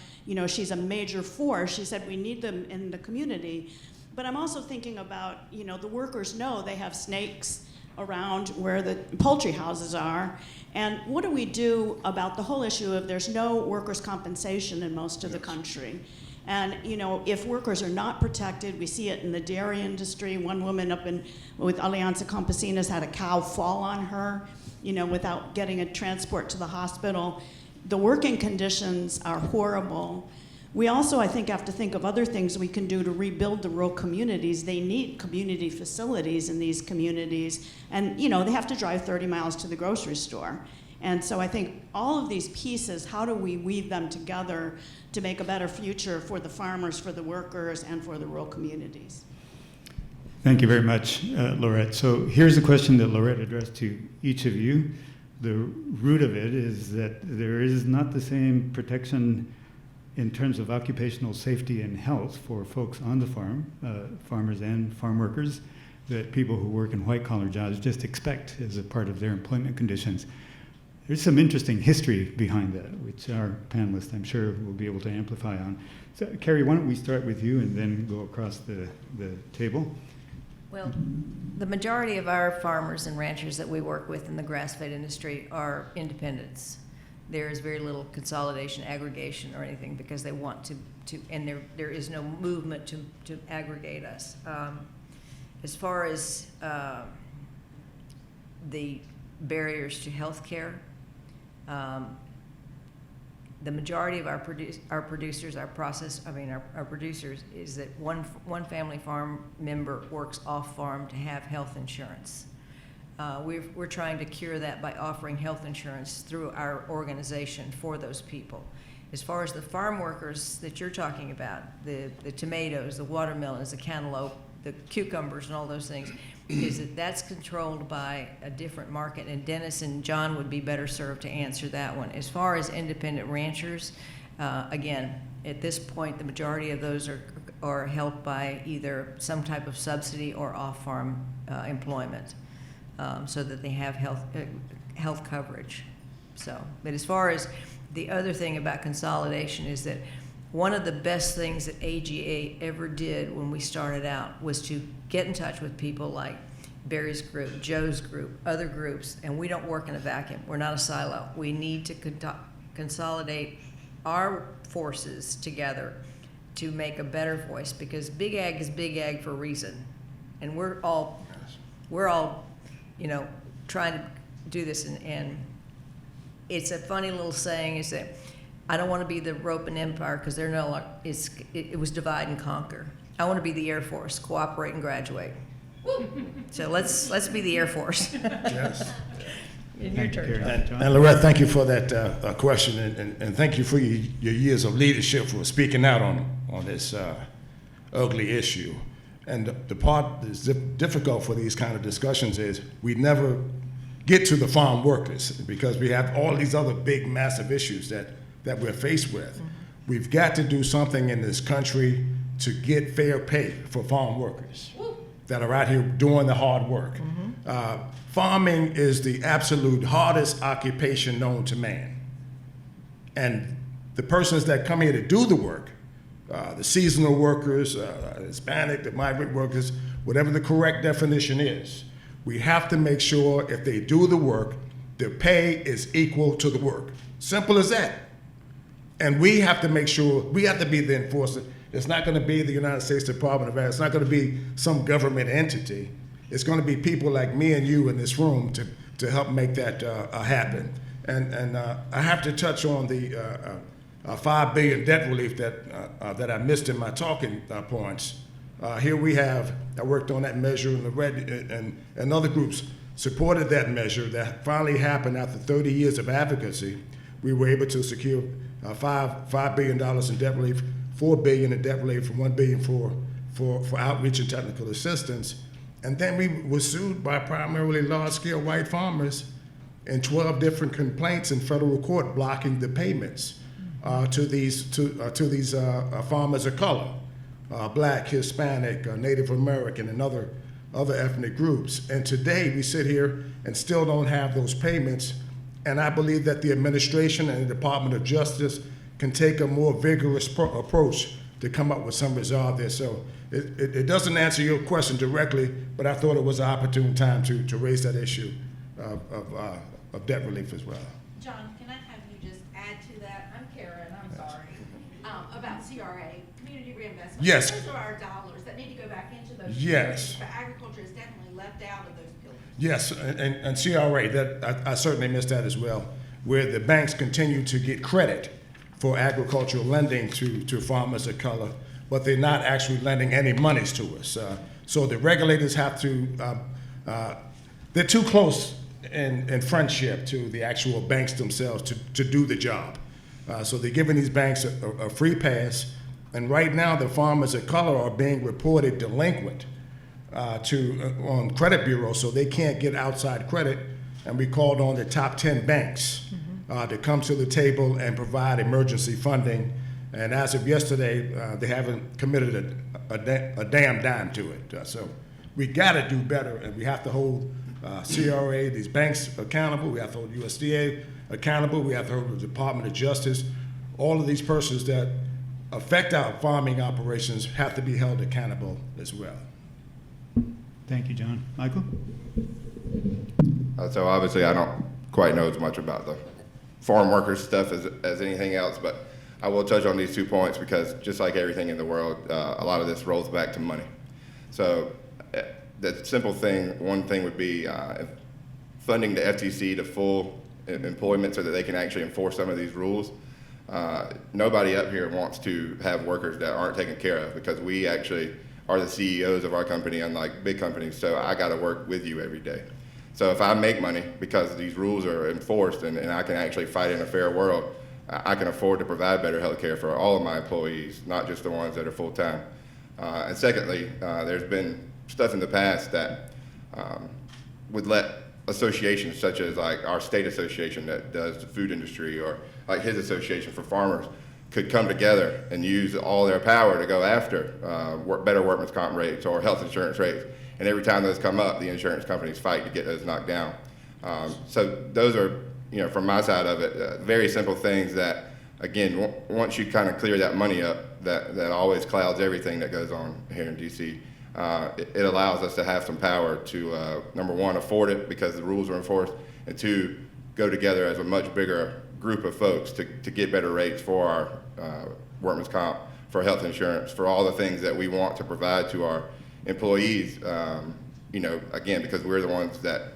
She's a major force. She said we need them in the community. But I'm also thinking about, the workers know they have snakes around where the poultry houses are. And what do we do about the whole issue of there's no workers' compensation in most of the country? And if workers are not protected, we see it in the dairy industry. One woman with Alianza Campesinas had a cow fall on her, without getting a transport to the hospital. The working conditions are horrible. We also, I think, have to think of other things we can do to rebuild the rural communities. They need community facilities in these communities. And, they have to drive 30 miles to the grocery store. And so I think all of these pieces, how do we weave them together to make a better future for the farmers, for the workers, and for the rural communities? Thank you very much, Laurette. So here's a question that Laurette addressed to each of you. The root of it is that there is not the same protection in terms of occupational safety and health for folks on the farm, farmers and farm workers, that people who work in white-collar jobs just expect as a part of their employment conditions. There's some interesting history behind that, which our panelists, I'm sure, will be able to amplify on. So, Carrie, why don't we start with you and then go across the table? Well, the majority of our farmers and ranchers that we work with in the grass-fed industry are independents. There is very little consolidation, aggregation, or anything because they want to and there is no movement to aggregate us. As far as the barriers to health care, the majority of our producers is that one family farm member works off farm to have health insurance. We're trying to cure that by offering health insurance through our organization for those people. As far as the farm workers that you're talking about, the tomatoes, the watermelons, the cantaloupe, the cucumbers and all those things, is that's controlled by a different market, and Dennis and John would be better served to answer that one. As far as independent ranchers, again, at this point, the majority of those are helped by either some type of subsidy or off-farm employment. So that they have health coverage. But as far as the other thing about consolidation is that one of the best things that AGA ever did when we started out was to get in touch with people like Barry's group, Joe's group, other groups, and we don't work in a vacuum. We're not a silo. We need to consolidate our forces together to make a better voice, because big ag is big ag for a reason, and we're all trying to do this, and it's a funny little saying is that I don't want to be the Roman Empire because it was divide and conquer. I want to be the Air Force, cooperate and graduate. So let's be the Air Force. Yes. Your turn. And Laurette, thank you for that question, and thank you for your years of leadership for speaking out on this ugly issue. And the part that's difficult for these kind of discussions is we never get to the farm workers because we have all these other big, massive issues that we're faced with. Mm-hmm. We've got to do something in this country to get fair pay for farm workers that are out here doing the hard work. Mm-hmm. Farming is the absolute hardest occupation known to man. And the persons that come here to do the work the seasonal workers, Hispanic, the migrant workers, whatever the correct definition is. We have to make sure if they do the work, their pay is equal to the work. Simple as that. And we have to make sure, we have to be the enforcer. It's not going to be the United States Department of Ag. It's not going to be some government entity. It's going to be people like me and you in this room to help make that happen. And I have to touch on the $5 billion debt relief that I missed in my talking points. Here we have, I worked on that measure, and the Red and other groups supported that measure that finally happened after 30 years of advocacy. We were able to secure $5 billion in debt relief, $4 billion in debt relief, $1 billion for outreach and technical assistance. And then we were sued by primarily large-scale white farmers in 12 different complaints in federal court blocking the payments to these farmers of color, Black, Hispanic, Native American, and other ethnic groups. And today we sit here and still don't have those payments. And I believe that the administration and the Department of Justice can take a more vigorous approach to come up with some resolve there. So it doesn't answer your question directly, but I thought it was an opportune time to raise that issue of debt relief as well. John, can I have you just add to that? I'm Karen, I'm sorry, about CRA, community reinvestment. Yes. Those are our dollars that need to go back into those. Yes. But agriculture is definitely left out of those pillars. Yes, and CRA, that I certainly missed that as well, where the banks continue to get credit for agricultural lending to farmers of color, but they're not actually lending any monies to us. So the regulators have to, they're too close in friendship to the actual banks themselves to do the job. So they're giving these banks a free pass, and right now the farmers of color are being reported delinquent on credit bureaus, so they can't get outside credit, and we called on the top 10 banks to come to the table and provide emergency funding. And as of yesterday, they haven't committed a damn dime to it. So we got to do better, and we have to hold CRA, these banks accountable. We have to hold USDA accountable. We have to hold the Department of Justice. All of these persons that affect our farming operations have to be held accountable as well. Thank you, John. Michael? So obviously I don't quite know as much about the farm workers stuff as anything else, but I will touch on these 2 points because just like everything in the world, a lot of this rolls back to money. So the simple thing, one thing would be funding the FTC to full employment so that they can actually enforce some of these rules. Nobody up here wants to have workers that aren't taken care of because we actually are the CEOs of our company, unlike big companies, so I gotta work with you every day. So if I make money because these rules are enforced and I can actually fight in a fair world, I can afford to provide better health care for all of my employees, not just the ones that are full-time. And secondly, there's been stuff in the past that would let associations such as like our state association that does the food industry or like his association for farmers could come together and use all their power to go after better workman's comp rates or health insurance rates. And every time those come up, the insurance companies fight to get those knocked down. So those are, from my side of it, very simple things that, again, once you kind of clear that money up, that always clouds everything that goes on here in DC. It allows us to have some power to, number one, afford it because the rules are enforced, and two, go together as a much bigger group of folks to get better rates for our workman's comp, for health insurance, for all the things that we want to provide to our employees, again, because we're the ones that,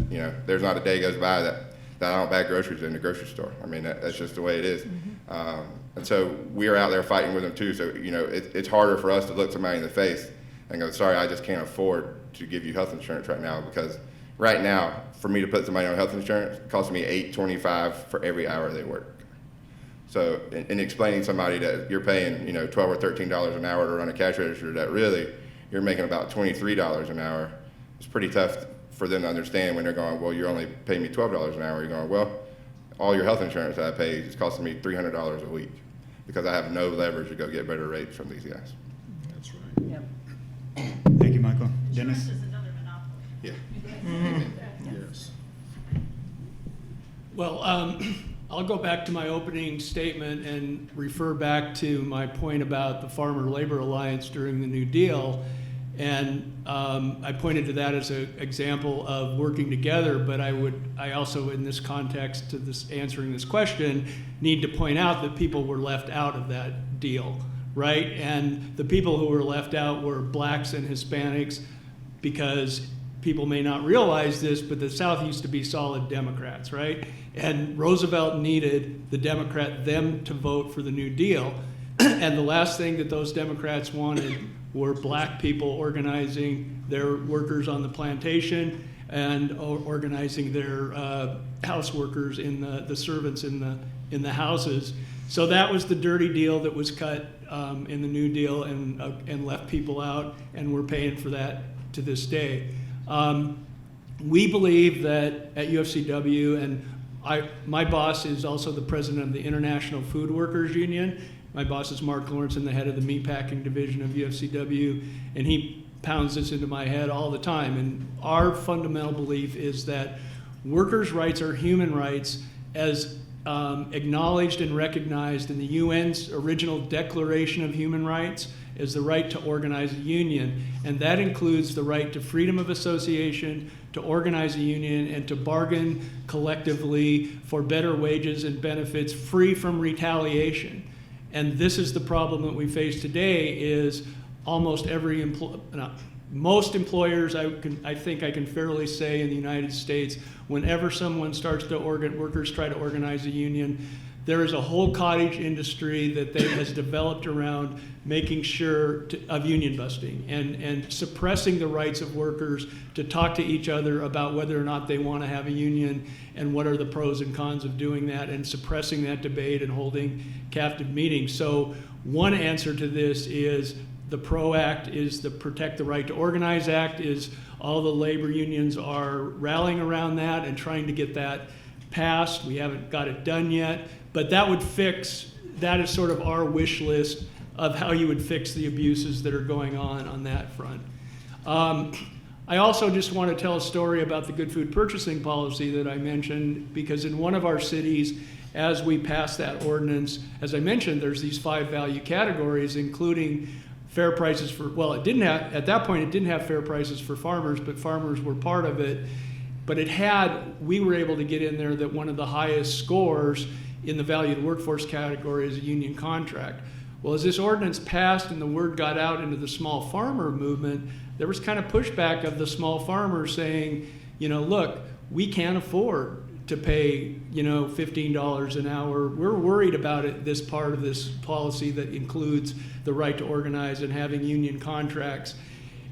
there's not a day goes by that I don't buy groceries in the grocery store. I mean, that's just the way it is. And so we are out there fighting with them too. So, it's harder for us to look somebody in the face and go, sorry, I just can't afford to give you health insurance right now, because right now, for me to put somebody on health insurance, it costs me $8.25 for every hour they work. So in explaining to somebody that you're paying, $12 or $13 an hour to run a cash register, that really you're making about $23 an hour, it's pretty tough for them to understand when they're going, well, you're only paying me $12 an hour. You're going, well, all your health insurance that I pay is costing me $300 a week because I have no leverage to go get better rates from these guys. That's right. Yep. Thank you, Michael. Dennis? Yeah. Yes. Well, I'll go back to my opening statement and refer back to my point about the Farmer Labor Alliance during the New Deal. And I pointed to that as an example of working together, but I also, in this context to this answering this question, need to point out that people were left out of that deal, right? And the people who were left out were blacks and Hispanics, because people may not realize this, but the South used to be solid Democrats, right? And Roosevelt needed them to vote for the New Deal. And the last thing that those Democrats wanted were black people organizing their workers on the plantation and organizing their house workers in the servants in the houses. So that was the dirty deal that was cut in the New Deal and left people out, and we're paying for that to this day. We believe that at UFCW, and my boss is also the president of the International Food Workers Union. My boss is Mark Lawrenson, the head of the meatpacking division of UFCW, and he pounds this into my head all the time. And our fundamental belief is that workers' rights are human rights as acknowledged and recognized in the UN's original Declaration of Human Rights as the right to organize a union. And that includes the right to freedom of association, to organize a union, and to bargain collectively for better wages and benefits free from retaliation. And this is the problem that we face today is almost every most employers, I think I can fairly say in the United States, whenever someone starts to workers try to organize a union, there is a whole cottage industry that has developed around making sure of union busting and suppressing the rights of workers to talk to each other about whether or not they want to have a union and what are the pros and cons of doing that, and suppressing that debate and holding captive meetings. So one answer to this is the PRO Act, is the Protect the Right to Organize Act, is all the labor unions are rallying around that and trying to get that passed. We haven't got it done yet, but that is sort of our wish list of how you would fix the abuses that are going on that front. I also just want to tell a story about the good food purchasing policy that I mentioned, because in one of our cities, as we passed that ordinance, as I mentioned, there's these 5 value categories, including fair prices for, well, it didn't have, at that point, it didn't have fair prices for farmers, but farmers were part of it. But we were able to get in there that one of the highest scores in the value of the workforce category is a union contract. Well, as this ordinance passed and the word got out into the small farmer movement, there was kind of pushback of the small farmers saying, look, we can't afford to pay, $15 an hour. We're worried about it, this part of this policy that includes the right to organize and having union contracts.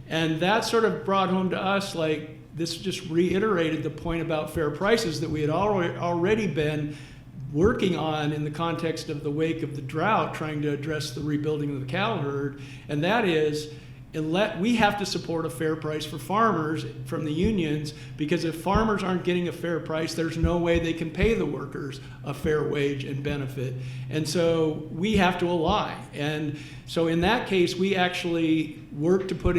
And that sort of brought home to us, like, this just reiterated the point about fair prices that we had already been working on in the context of the wake of the drought, trying to address the rebuilding of the cattle herd. And that is, we have to support a fair price for farmers from the unions, because if farmers aren't getting a fair price, there's no way they can pay the workers a fair wage and benefit. And so we have to align. And so in that case, we actually worked to put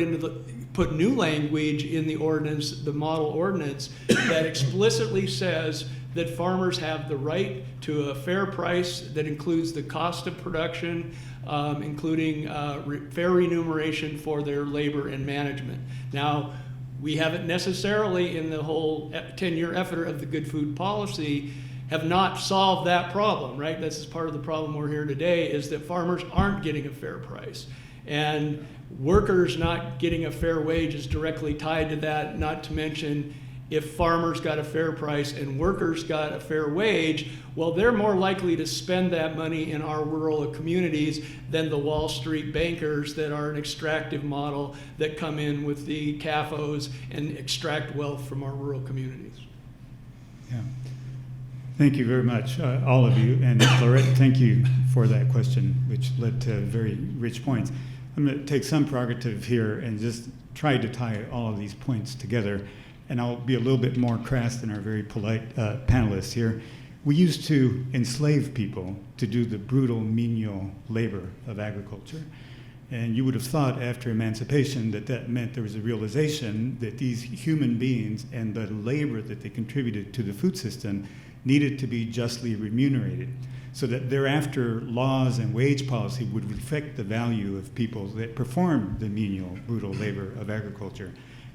new language in the ordinance, the model ordinance, that explicitly says that farmers have the right to a fair price that includes the cost of production, including fair remuneration for their labor and management. Now, we haven't necessarily, in the whole 10-year effort of the good food policy, have not solved that problem, right? This is part of the problem we're here today, is that farmers aren't getting a fair price. And workers not getting a fair wage is directly tied to that, not to mention if farmers got a fair price and workers got a fair wage, well, they're more likely to spend that money in our rural communities than the Wall Street bankers that are an extractive model that come in with the CAFOs and extract wealth from our rural communities. Yeah. Thank you very much, all of you. And Lorette, thank you for that question, which led to very rich points. I'm going to take some prerogative here and just try to tie all of these points together. And I'll be a little bit more crass than our very polite panelists here. We used to enslave people to do the brutal, menial labor of agriculture. And you would have thought after emancipation that meant there was a realization that these human beings and the labor that they contributed to the food system needed to be justly remunerated, so that thereafter laws and wage policy would reflect the value of people that perform the menial, brutal labor of agriculture.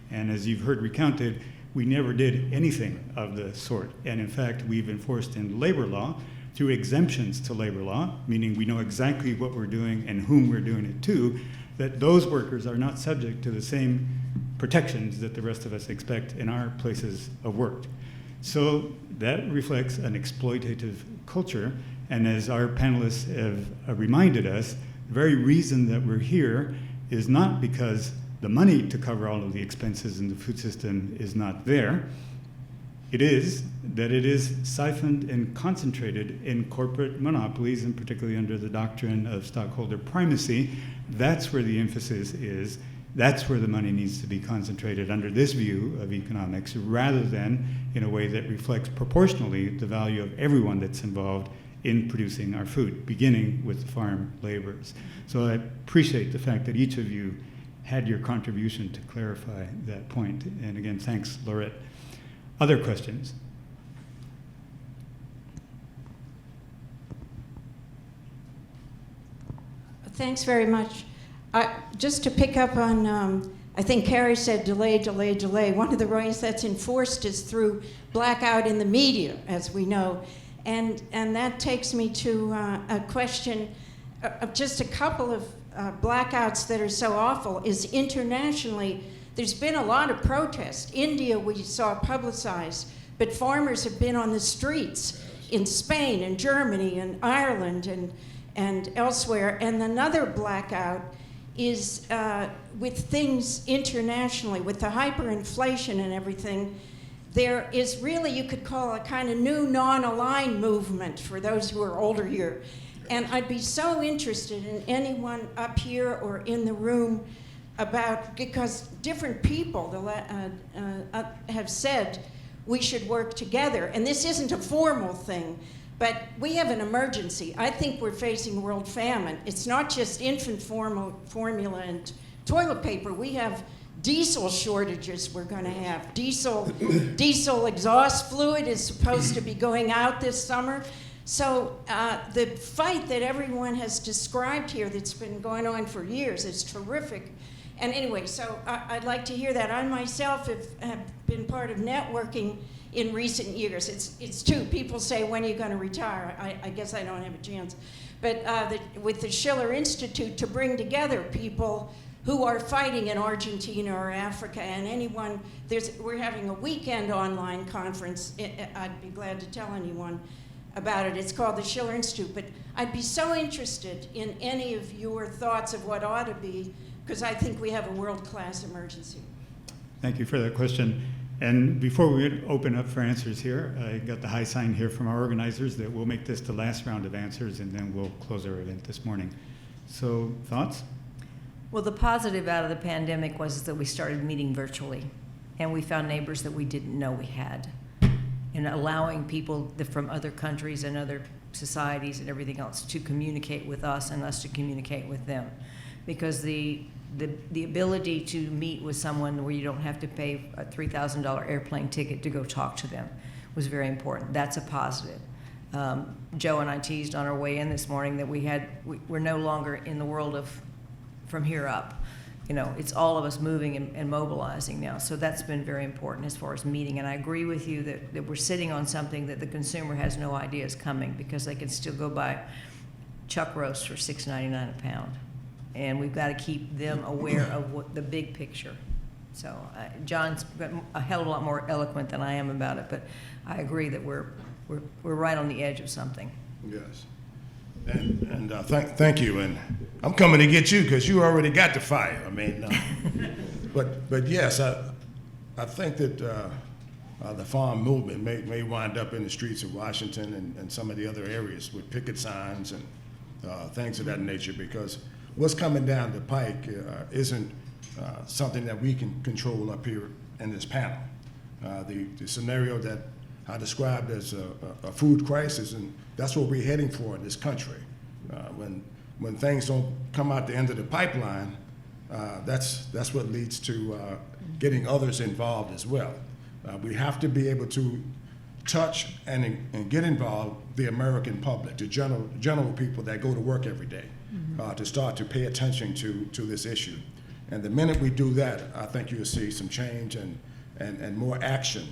And as you've heard recounted, we never did anything of the sort. And in fact, we've enforced in labor law through exemptions to labor law, meaning we know exactly what we're doing and whom we're doing it to, that those workers are not subject to the same protections that the rest of us expect in our places of work. So that reflects an exploitative culture. And as our panelists have reminded us, the very reason that we're here is not because the money to cover all of the expenses in the food system is not there. It is that it is siphoned and concentrated in corporate monopolies, and particularly under the doctrine of stockholder primacy. That's where the emphasis is. That's where the money needs to be concentrated under this view of economics, rather than in a way that reflects proportionally the value of everyone that's involved in producing our food, beginning with farm laborers. So I appreciate the fact that each of you had your contribution to clarify that point. And again, thanks, Laurette. Other questions? Thanks very much. Just to pick up on, I think Carrie said delay, delay, delay. One of the ways that's enforced is through blackout in the media, as we know. And that takes me to a question of just a couple of blackouts that are so awful is internationally, there's been a lot of protest. India, we saw publicized, but farmers have been on the streets in Spain and Germany and Ireland and elsewhere. And another blackout is with things internationally, with the hyperinflation and everything, there is really, you could call a kind of new non-aligned movement for those who are older here. And I'd be so interested in anyone up here or in the room about, because different people have said we should work together. And this isn't a formal thing, but we have an emergency. I think we're facing world famine. It's not just infant formula and toilet paper. We have diesel shortages we're going to have. Diesel exhaust fluid is supposed to be going out this summer. So the fight that everyone has described here that's been going on for years is terrific. And anyway, so I'd like to hear that. I myself have been part of networking in recent years. It's two. People say, when are you going to retire? I guess I don't have a chance. But with the Schiller Institute, to bring together people who are fighting in Argentina or Africa, and anyone, we're having a weekend online conference. I'd be glad to tell anyone about it. It's called the Schiller Institute. But I'd be so interested in any of your thoughts of what ought to be, because I think we have a world-class emergency. Thank you for that question. And before we open up for answers here, I got the high sign here from our organizers that we'll make this the last round of answers, and then we'll close our event this morning. So, thoughts? Well, the positive out of the pandemic was that we started meeting virtually, and we found neighbors that we didn't know we had, and allowing people from other countries and other societies and everything else to communicate with us and us to communicate with them. Because the ability to meet with someone where you don't have to pay a $3,000 airplane ticket to go talk to them was very important. That's a positive. Joe and I teased on our way in this morning that we're no longer in the world of from here up. You know, it's all of us moving and mobilizing now. So that's been very important as far as meeting. And I agree with you that we're sitting on something that the consumer has no idea is coming, because they can still go buy chuck roast for $6.99 a pound. And we've got to keep them aware of what the big picture. So John's a hell of a lot more eloquent than I am about it, but I agree that we're right on the edge of something. Yes. And thank you. And I'm coming to get you because you already got the fire. I mean, but yes, I think that the farm movement may wind up in the streets of Washington and some of the other areas with picket signs and things of that nature, because what's coming down the pike isn't something that we can control up here in this panel. The scenario that I described as a food crisis, and that's what we're heading for in this country. When things don't come out the end of the pipeline, that's what leads to getting others involved as well. We have to be able to touch and get involved the American public, the general people that go to work every day, to start to pay attention to this issue. And the minute we do that, I think you'll see some change and more action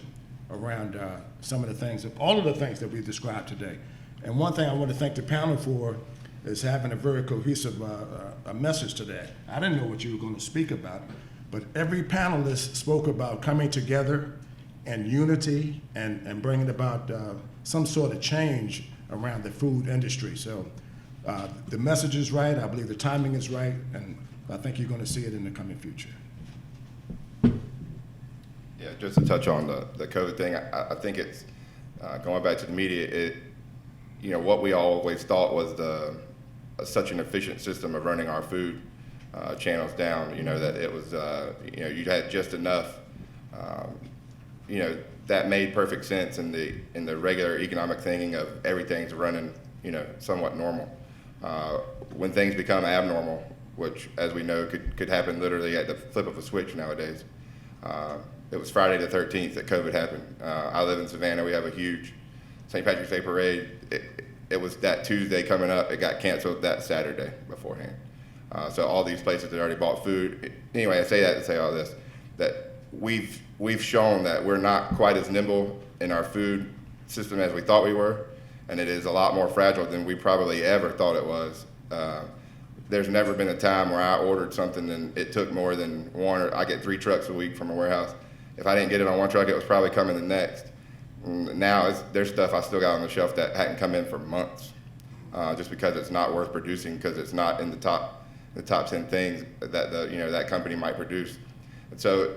around some of the things, all of the things that we've described today. And one thing I want to thank the panel for is having a very cohesive a message today. I didn't know what you were going to speak about, but every panelist spoke about coming together and unity and bringing about some sort of change around the food industry. So the message is right, I believe the timing is right, and I think you're going to see it in the coming future. Yeah, just to touch on the COVID thing, I think it's going back to the media. What we always thought was such an efficient system of running our food channels down. That it was you had just enough. That made perfect sense in the regular economic thinking of everything's running somewhat normal. When things become abnormal, which, as we know, could happen literally at the flip of a switch nowadays. It was Friday the 13th that COVID happened. I live in Savannah. We have a huge St. Patrick's Day parade. It was that Tuesday coming up. It got canceled that Saturday beforehand. So all these places that already bought food. Anyway, I say that to say all this, that we've shown that we're not quite as nimble in our food system as we thought we were, and it is a lot more fragile than we probably ever thought it was. There's never been a time where I ordered something and it took more than one, or I get 3 trucks a week from a warehouse. If I didn't get it on one truck, it was probably coming the next. Now there's stuff I still got on the shelf that hadn't come in for months, just because it's not worth producing, because it's not in the top 10 things that that company might produce. And so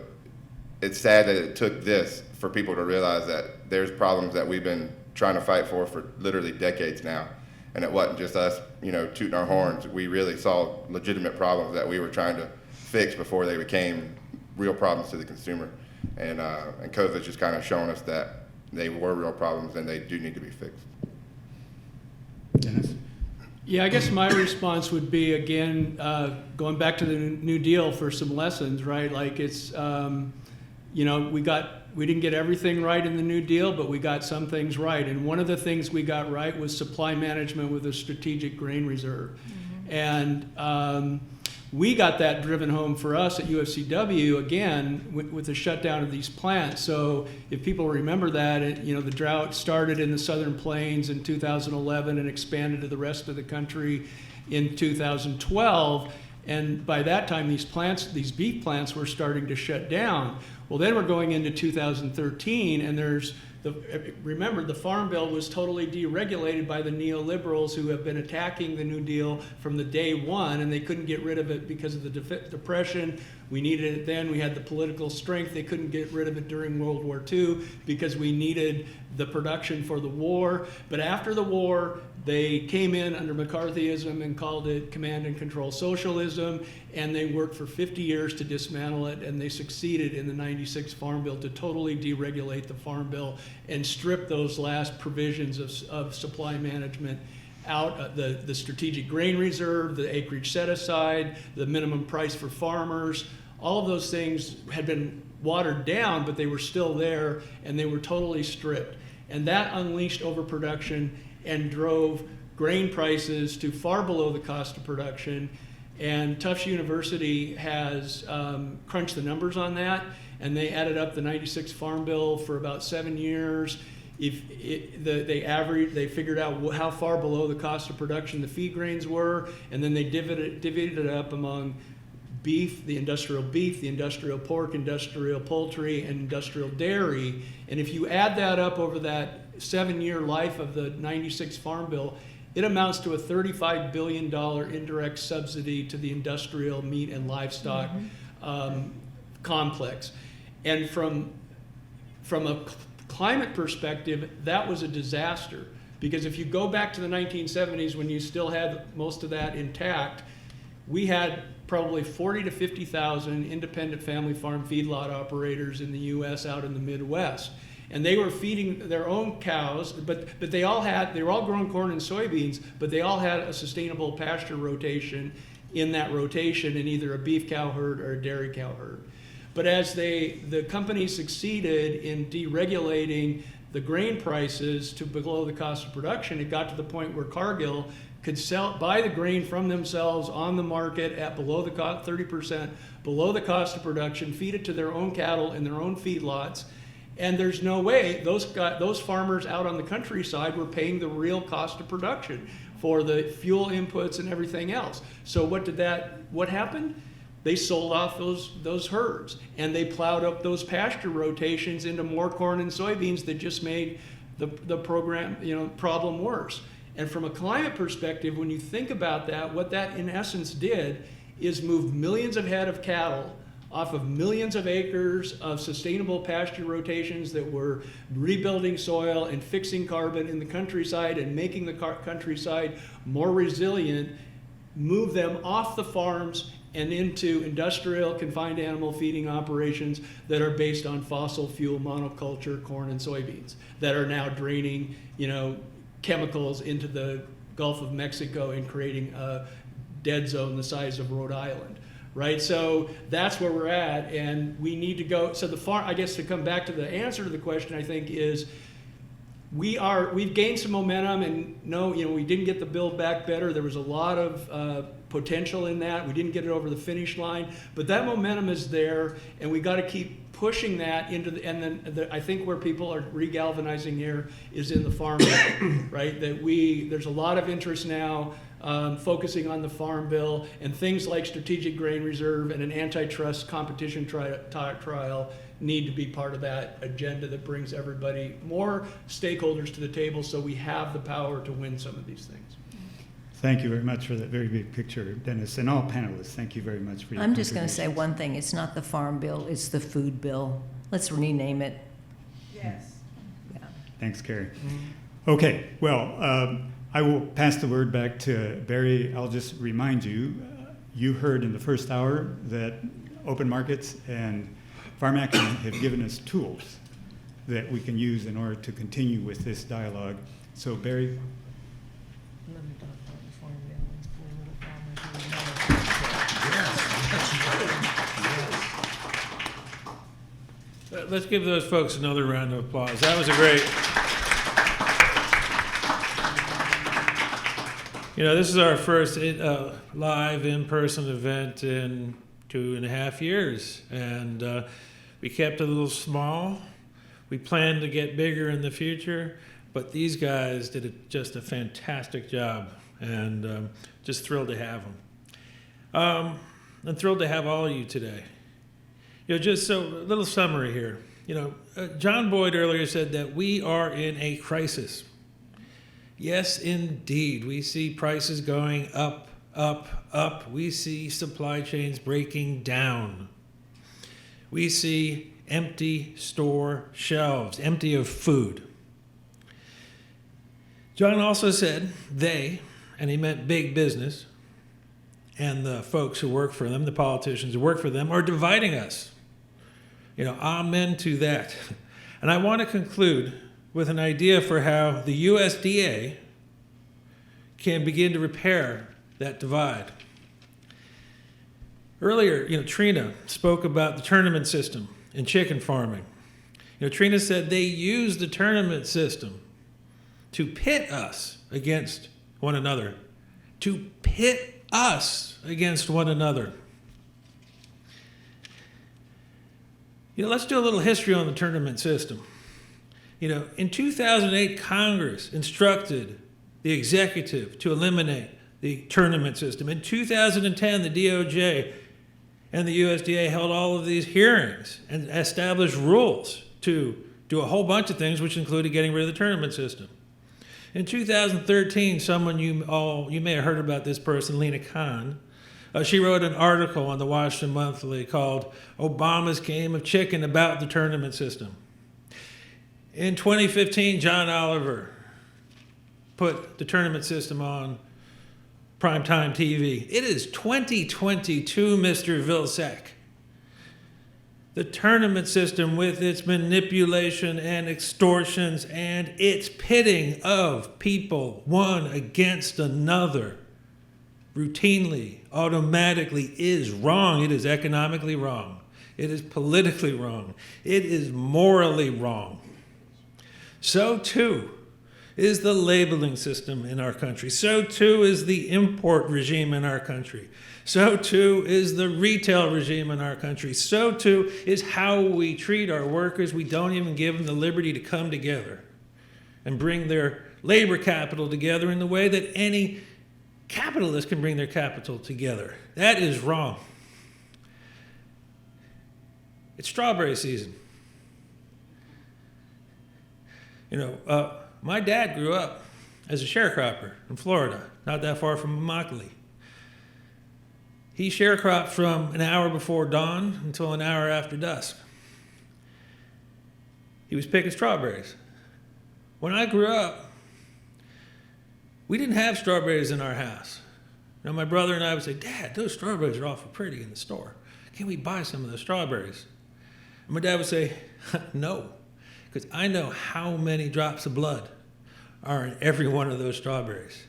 it's sad that it took this for people to realize that there's problems that we've been trying to fight for literally decades now. And it wasn't just us, tooting our horns. We really saw legitimate problems that we were trying to fix before they became real problems to the consumer. And COVID's just kind of shown us that they were real problems and they do need to be fixed. Dennis? Yeah, I guess my response would be, again, going back to the New Deal for some lessons, right? Like it's, we didn't get everything right in the New Deal, but we got some things right. And one of the things we got right was supply management with a strategic grain reserve. And we got that driven home for us at UFCW, again, with the shutdown of these plants. So if people remember that, the drought started in the Southern Plains in 2011 and expanded to the rest of the country in 2012. And by that time, these beef plants were starting to shut down. Well, then we're going into 2013, and remember, the Farm Bill was totally deregulated by the neoliberals who have been attacking the New Deal from the day one, and they couldn't get rid of it because of the Depression. We needed it then. We had the political strength. They couldn't get rid of it during World War II because we needed the production for the war. But after the war, they came in under McCarthyism and called it command and control socialism, and they worked for 50 years to dismantle it, and they succeeded in the 96 Farm Bill to totally deregulate the Farm Bill and strip those last provisions of supply management out, the strategic grain reserve, the acreage set aside, the minimum price for farmers. All of those things had been watered down, but they were still there, and they were totally stripped. And that unleashed overproduction and drove grain prices to far below the cost of production. And Tufts University has crunched the numbers on that, and they added up the 96 Farm Bill for about 7 years. They figured out how far below the cost of production the feed grains were, and then they divided it up among beef, the industrial pork, industrial poultry, and industrial dairy. And if you add that up over that 7-year life of the 96 Farm Bill, it amounts to a $35 billion indirect subsidy to the industrial meat and livestock complex. And from a climate perspective, that was a disaster. Because if you go back to the 1970s, when you still had most of that intact, we had probably 40 to 50,000 independent family farm feedlot operators in the U.S. out in the Midwest. And they were feeding their own cows, but they were all growing corn and soybeans, but they all had a sustainable pasture rotation in that rotation in either a beef cow herd or a dairy cow herd. But as the company succeeded in deregulating the grain prices to below the cost of production, it got to the point where Cargill could buy the grain from themselves on the market at below the cost, 30% below the cost of production, feed it to their own cattle in their own feedlots. And there's no way those farmers out on the countryside were paying the real cost of production for the fuel inputs and everything else. So what happened? They sold off those herds, and they plowed up those pasture rotations into more corn and soybeans that just made the problem worse. And from a climate perspective, when you think about that, what that in essence did is move millions of head of cattle off of millions of acres of sustainable pasture rotations that were rebuilding soil and fixing carbon in the countryside and making the countryside more resilient, move them off the farms and into industrial confined animal feeding operations that are based on fossil fuel monoculture, corn and soybeans, that are now draining, chemicals into the Gulf of Mexico and creating a dead zone the size of Rhode Island, right? So that's where we're at, and we need to go. So I guess to come back to the answer to the question, I think is we've gained some momentum, and we didn't get the Build Back Better. There was a lot of potential in that. We didn't get it over the finish line, but that momentum is there, and we got to keep pushing that into I think where people are regalvanizing here is in the farm bill, right? There's a lot of interest now focusing on the farm bill, and things like strategic grain reserve and an antitrust competition trial need to be part of that agenda that brings everybody, more stakeholders to the table, so we have the power to win some of these things. Thank you very much for that very big picture, Dennis, and all panelists. Thank you very much for your I'm just going to say contributions. one thing. It's not the farm bill, it's the food bill. Let's rename it. Yes. Yeah. Thanks, Carrie. Okay, well, I will pass the word back to Barry. I'll just remind you, you heard in the first hour that open markets and farm action have given us tools that we can use in order to continue with this dialogue. So, Barry. Let's give those folks another round of applause. That was a great. This is our first live in-person event in 2.5 years, and we kept it a little small. We plan to get bigger in the future, but these guys did just a fantastic job, and just thrilled to have them. I'm thrilled to have all of you today. Just so, a little summary here. John Boyd earlier said that we are in a crisis. Yes, indeed. We see prices going up, up, up. We see supply chains breaking down. We see empty store shelves, empty of food. John also said they, and he meant big business, and the folks who work for them, the politicians who work for them, are dividing us. Amen to that. And I want to conclude with an idea for how the USDA can begin to repair that divide. Earlier, Trina spoke about the tournament system in chicken farming. Trina said they use the tournament system to pit us against one another. To pit us against one another. Let's do a little history on the tournament system. In 2008, Congress instructed the executive to eliminate the tournament system. In 2010, the DOJ and the USDA held all of these hearings and established rules to do a whole bunch of things, which included getting rid of the tournament system. In 2013, someone you may have heard about this person, Lena Khan. She wrote an article on the Washington Monthly called Obama's Game of Chicken about the tournament system. In 2015, John Oliver put the tournament system on primetime TV. It is 2022, Mr. Vilsack. The tournament system, with its manipulation and extortions and its pitting of people one against another, routinely, automatically is wrong. It is economically wrong. It is politically wrong. It is morally wrong. So too is the labeling system in our country. So too is the import regime in our country. So too is the retail regime in our country. So too is how we treat our workers. We don't even give them the liberty to come together and bring their labor capital together in the way that any capitalist can bring their capital together. That is wrong. It's strawberry season. My dad grew up as a sharecropper in Florida, not that far from Immokalee. He sharecropped from an hour before dawn until an hour after dusk. He was picking strawberries. When I grew up, we didn't have strawberries in our house. My brother and I would say, Dad, those strawberries are awful pretty in the store. Can we buy some of the strawberries? And my dad would say, no, because I know how many drops of blood are in every one of those strawberries.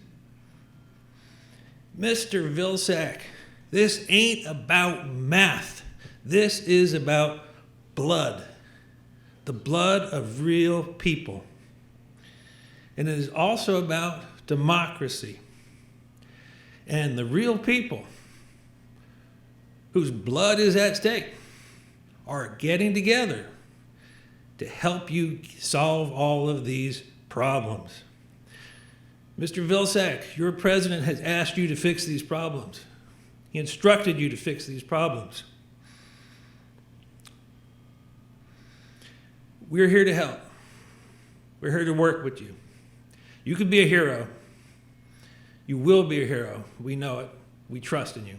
Mr. Vilsack, this ain't about math. This is about blood, the blood of real people. And it is also about democracy. And the real people whose blood is at stake are getting together to help you solve all of these problems. Mr. Vilsack, your president has asked you to fix these problems. He instructed you to fix these problems. We're here to help. We're here to work with you. You can be a hero. You will be a hero. We know it. We trust in you.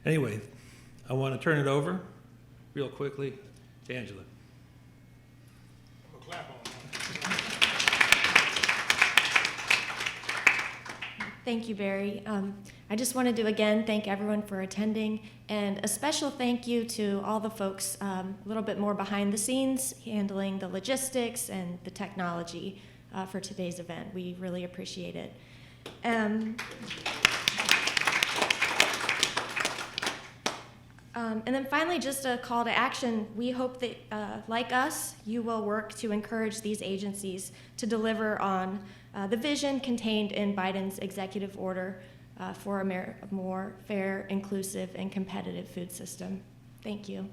Anyway, I want to turn it over real quickly to Angela. Thank you, Barry. I just wanted to again thank everyone for attending, and a special thank you to all the folks a little bit more behind the scenes handling the logistics and the technology for today's event. We really appreciate it. And then finally, just a call to action. We hope that, like us, you will work to encourage these agencies to deliver on the vision contained in Biden's executive order for a more fair, inclusive, and competitive food system. Thank you.